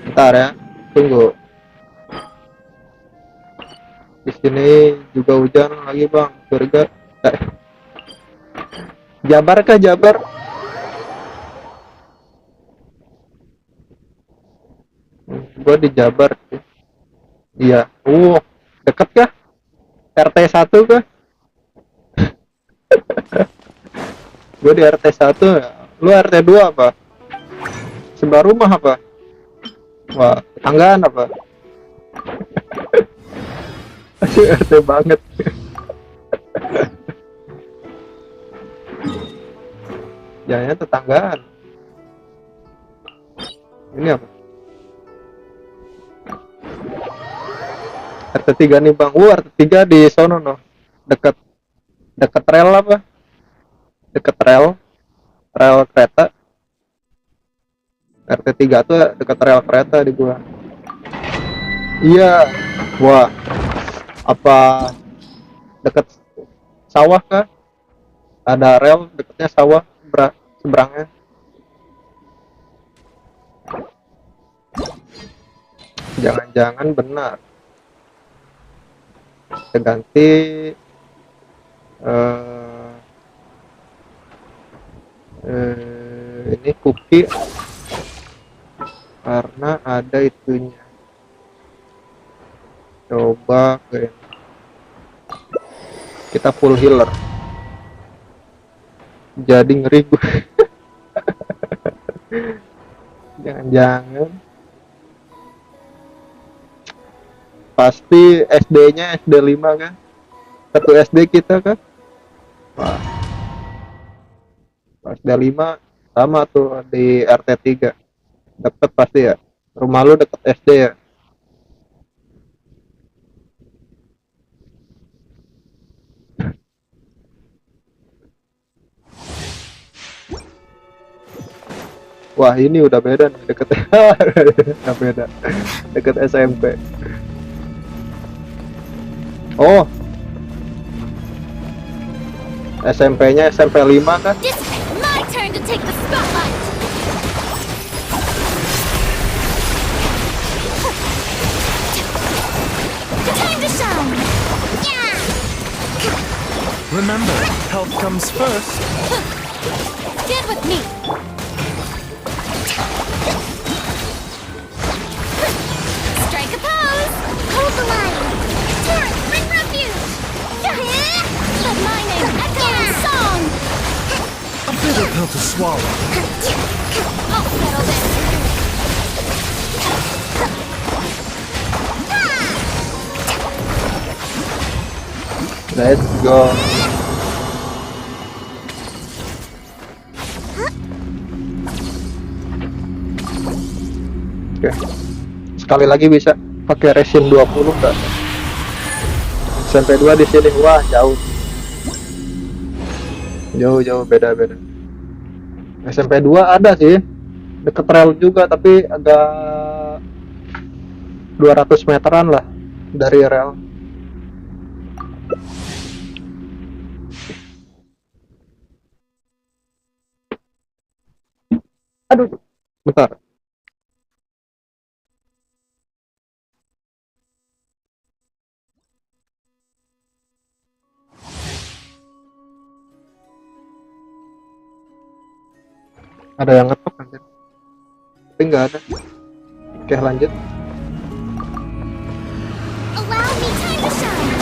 Bentar ya, tunggu. Di sini juga hujan lagi bang, surga. Jabar kah Jabar? Gua di Jabar sih. Iya. Deket kah? RT 1 kah? Gue di RT 1 ya. Lu RT 2 apa? Sebelah rumah apa? Wah, tetanggaan apa? RT banget. Jangan tetanggaan. Ini apa? RT 3 nih bang. RT 3 di sono no. Deket rel apa? Deket rel kereta. RT 3 tuh deket rel kereta di gua. Iya. Wah. Apa deket sawah kah? Ada rel deketnya sawah seberangnya. Jangan-jangan benar. Kita ganti ini cookie karena ada itunya. Coba ke kita full healer. Jadi ngeri gue. Jangan-jangan pasti SD-nya SD 5 kan? Satu SD kita kan? Wah. SD 5 sama tuh di RT 3. Deket pasti ya. Rumah lu deket SD ya? Wah ini udah beda nih deket. Udah beda. Deket SMP. Oh, SMP-nya SMP 5 kan? My turn to take the spotlight. Time to shine. Yeah. Remember, health comes first. Get with me. Strike a pose. Hold the line. Turn, bring refuge. Let my name echo in song. A bitter pill to swallow. I'll settle this. Let's go. Oke. Sekali lagi bisa pakai resin 20 enggak? SMP 2 di sini. Wah, jauh. Jauh beda. SMP 2 ada sih. Deket rel juga tapi agak 200 meteran lah dari rel. Aduh, bentar. Ada yang ngetok anjir. Tapi nggak ada. Oke, lanjut. Allow me time to shine.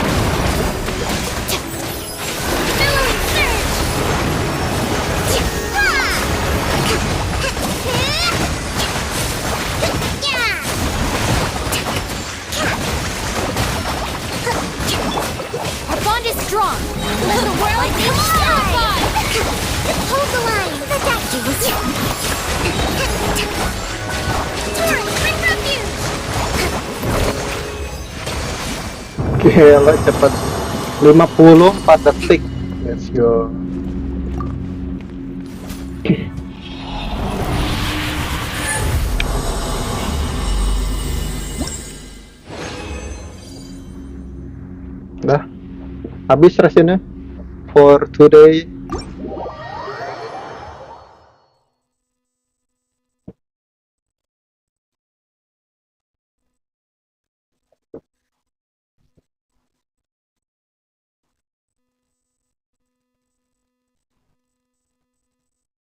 Billowing surge. Our bond is strong. Let the world come alive. Hold the line. The doctor was Gila cepet. 54 detik. Let's go. Dah habis rasanya for today.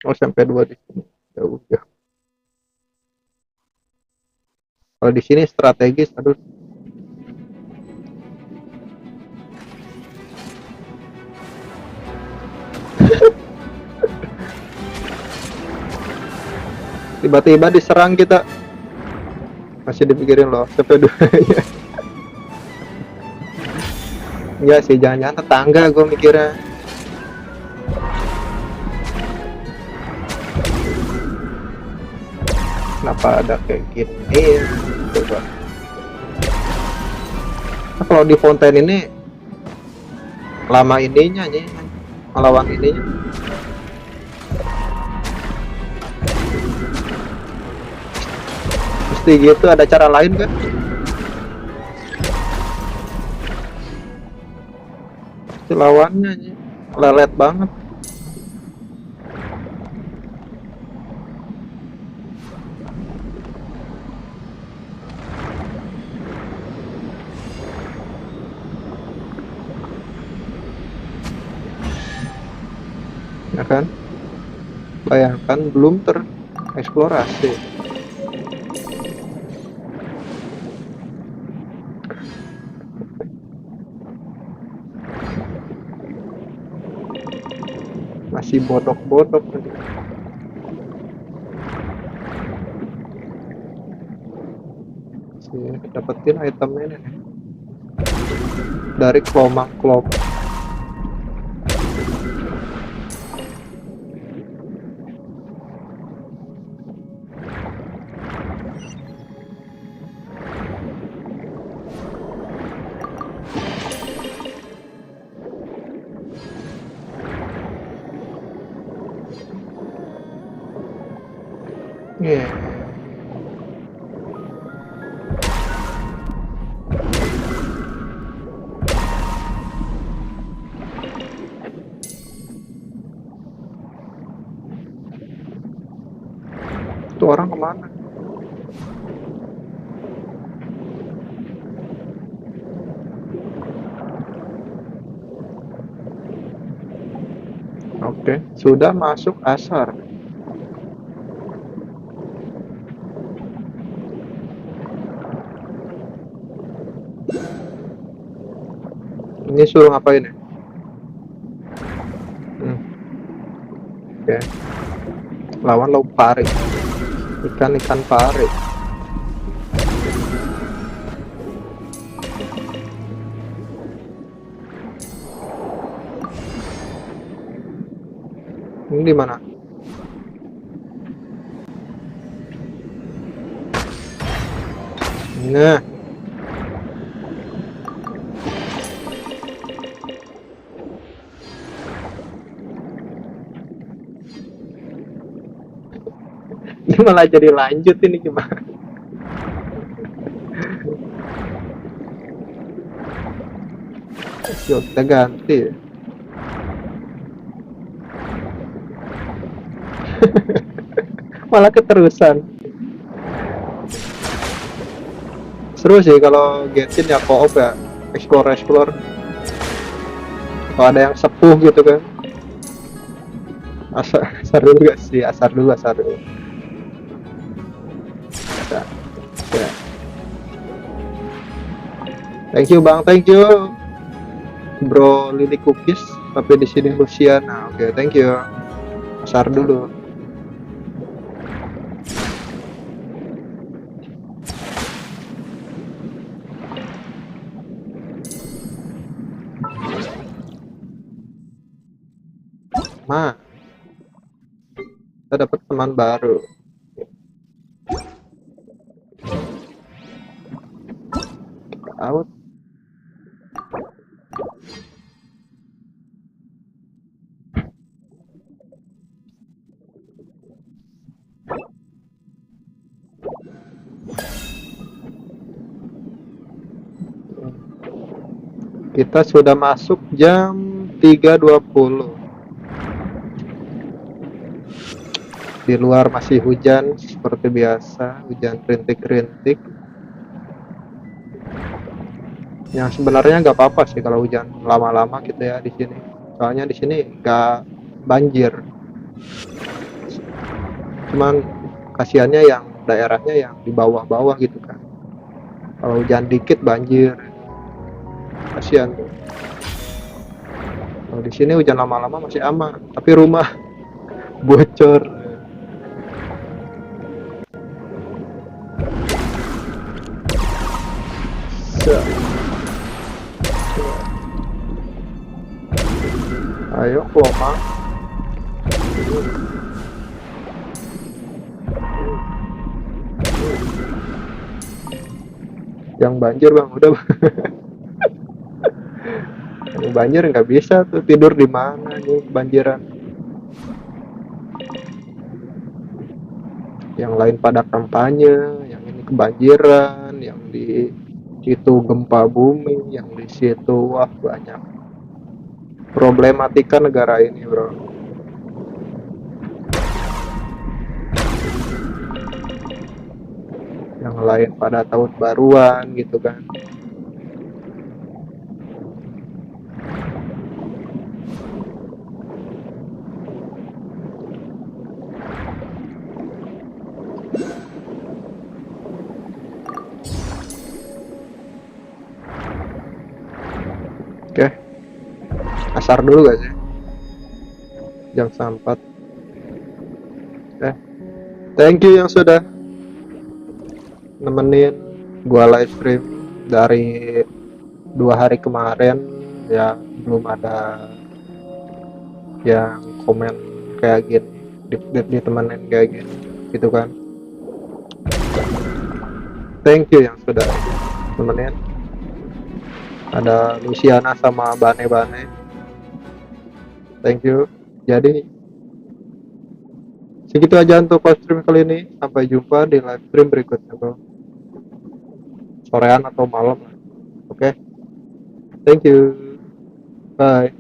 Oh sampai 2 di sini. Ya udah. Kalau di sini strategis, aduh. Tiba-tiba diserang kita. Masih dipikirin loh sampai 2 nya. Enggak sih, jangan-jangan tetangga gue mikirnya. Kenapa ada kayak gini? Coba. Nah, kalau di fountain ini lama ininya nih, melawan ininya. Mesti gitu, ada cara lain kan? Itu lawannya nih, lelet banget. Ya kan? Bayangkan belum tereksplorasi. Masih bodok-bodok tadi. Sini dapetin itemnya nih. Dari kelomang-kelomang. Yeah. Itu orang kemana? Oke, sudah masuk asar. Ini suruh ngapain ya? Oke. Lawan lauk pari. Ikan pari. Ini di mana? Nah. Ini malah jadi lanjut ini gimana? Yuk kita ganti. Malah keterusan. Seru sih kalau Genshin ya co-op ya, explore. Kalau ada yang sepuh gitu kan. Asar dulu gak sih? Asar dulu. Ya. Thank you Bang, thank you. Bro Lily Cookies, tapi di sini Luciana. Oke, thank you. Asar dulu. Kita dapat teman baru. out. Kita sudah masuk jam 3.20. Di luar masih hujan seperti biasa, hujan rintik-rintik. Yang sebenarnya nggak apa-apa sih kalau hujan lama-lama gitu ya di sini. Soalnya di sini nggak banjir. Cuman kasihannya yang daerahnya yang di bawah-bawah gitu kan. Kalau hujan dikit banjir. Kasihan tuh. Kalau di sini hujan lama-lama masih aman, tapi rumah bocor. Ayo Kloma. Yang banjir bang, udah bang. Yang banjir nggak bisa tuh, tidur di mana nih banjiran. Yang lain pada kampanye, yang ini kebanjiran, yang di situ gempa bumi, yang di situ wah banyak problematika negara ini bro. Yang lain pada tahun baruan gitu kan. Oke, asar dulu gak sih? Jam 4. Thank you yang sudah nemenin gua live stream dari 2 hari kemarin ya, belum ada yang komen kayak gini, ditemenin kayak gini gitu kan. Thank you yang sudah nemenin. Ada Luciana sama Bane-Bane. Thank you. Jadi segitu aja untuk live stream kali ini. Sampai jumpa di live stream berikutnya bro. Sorean atau malam. Oke. Thank you. Bye.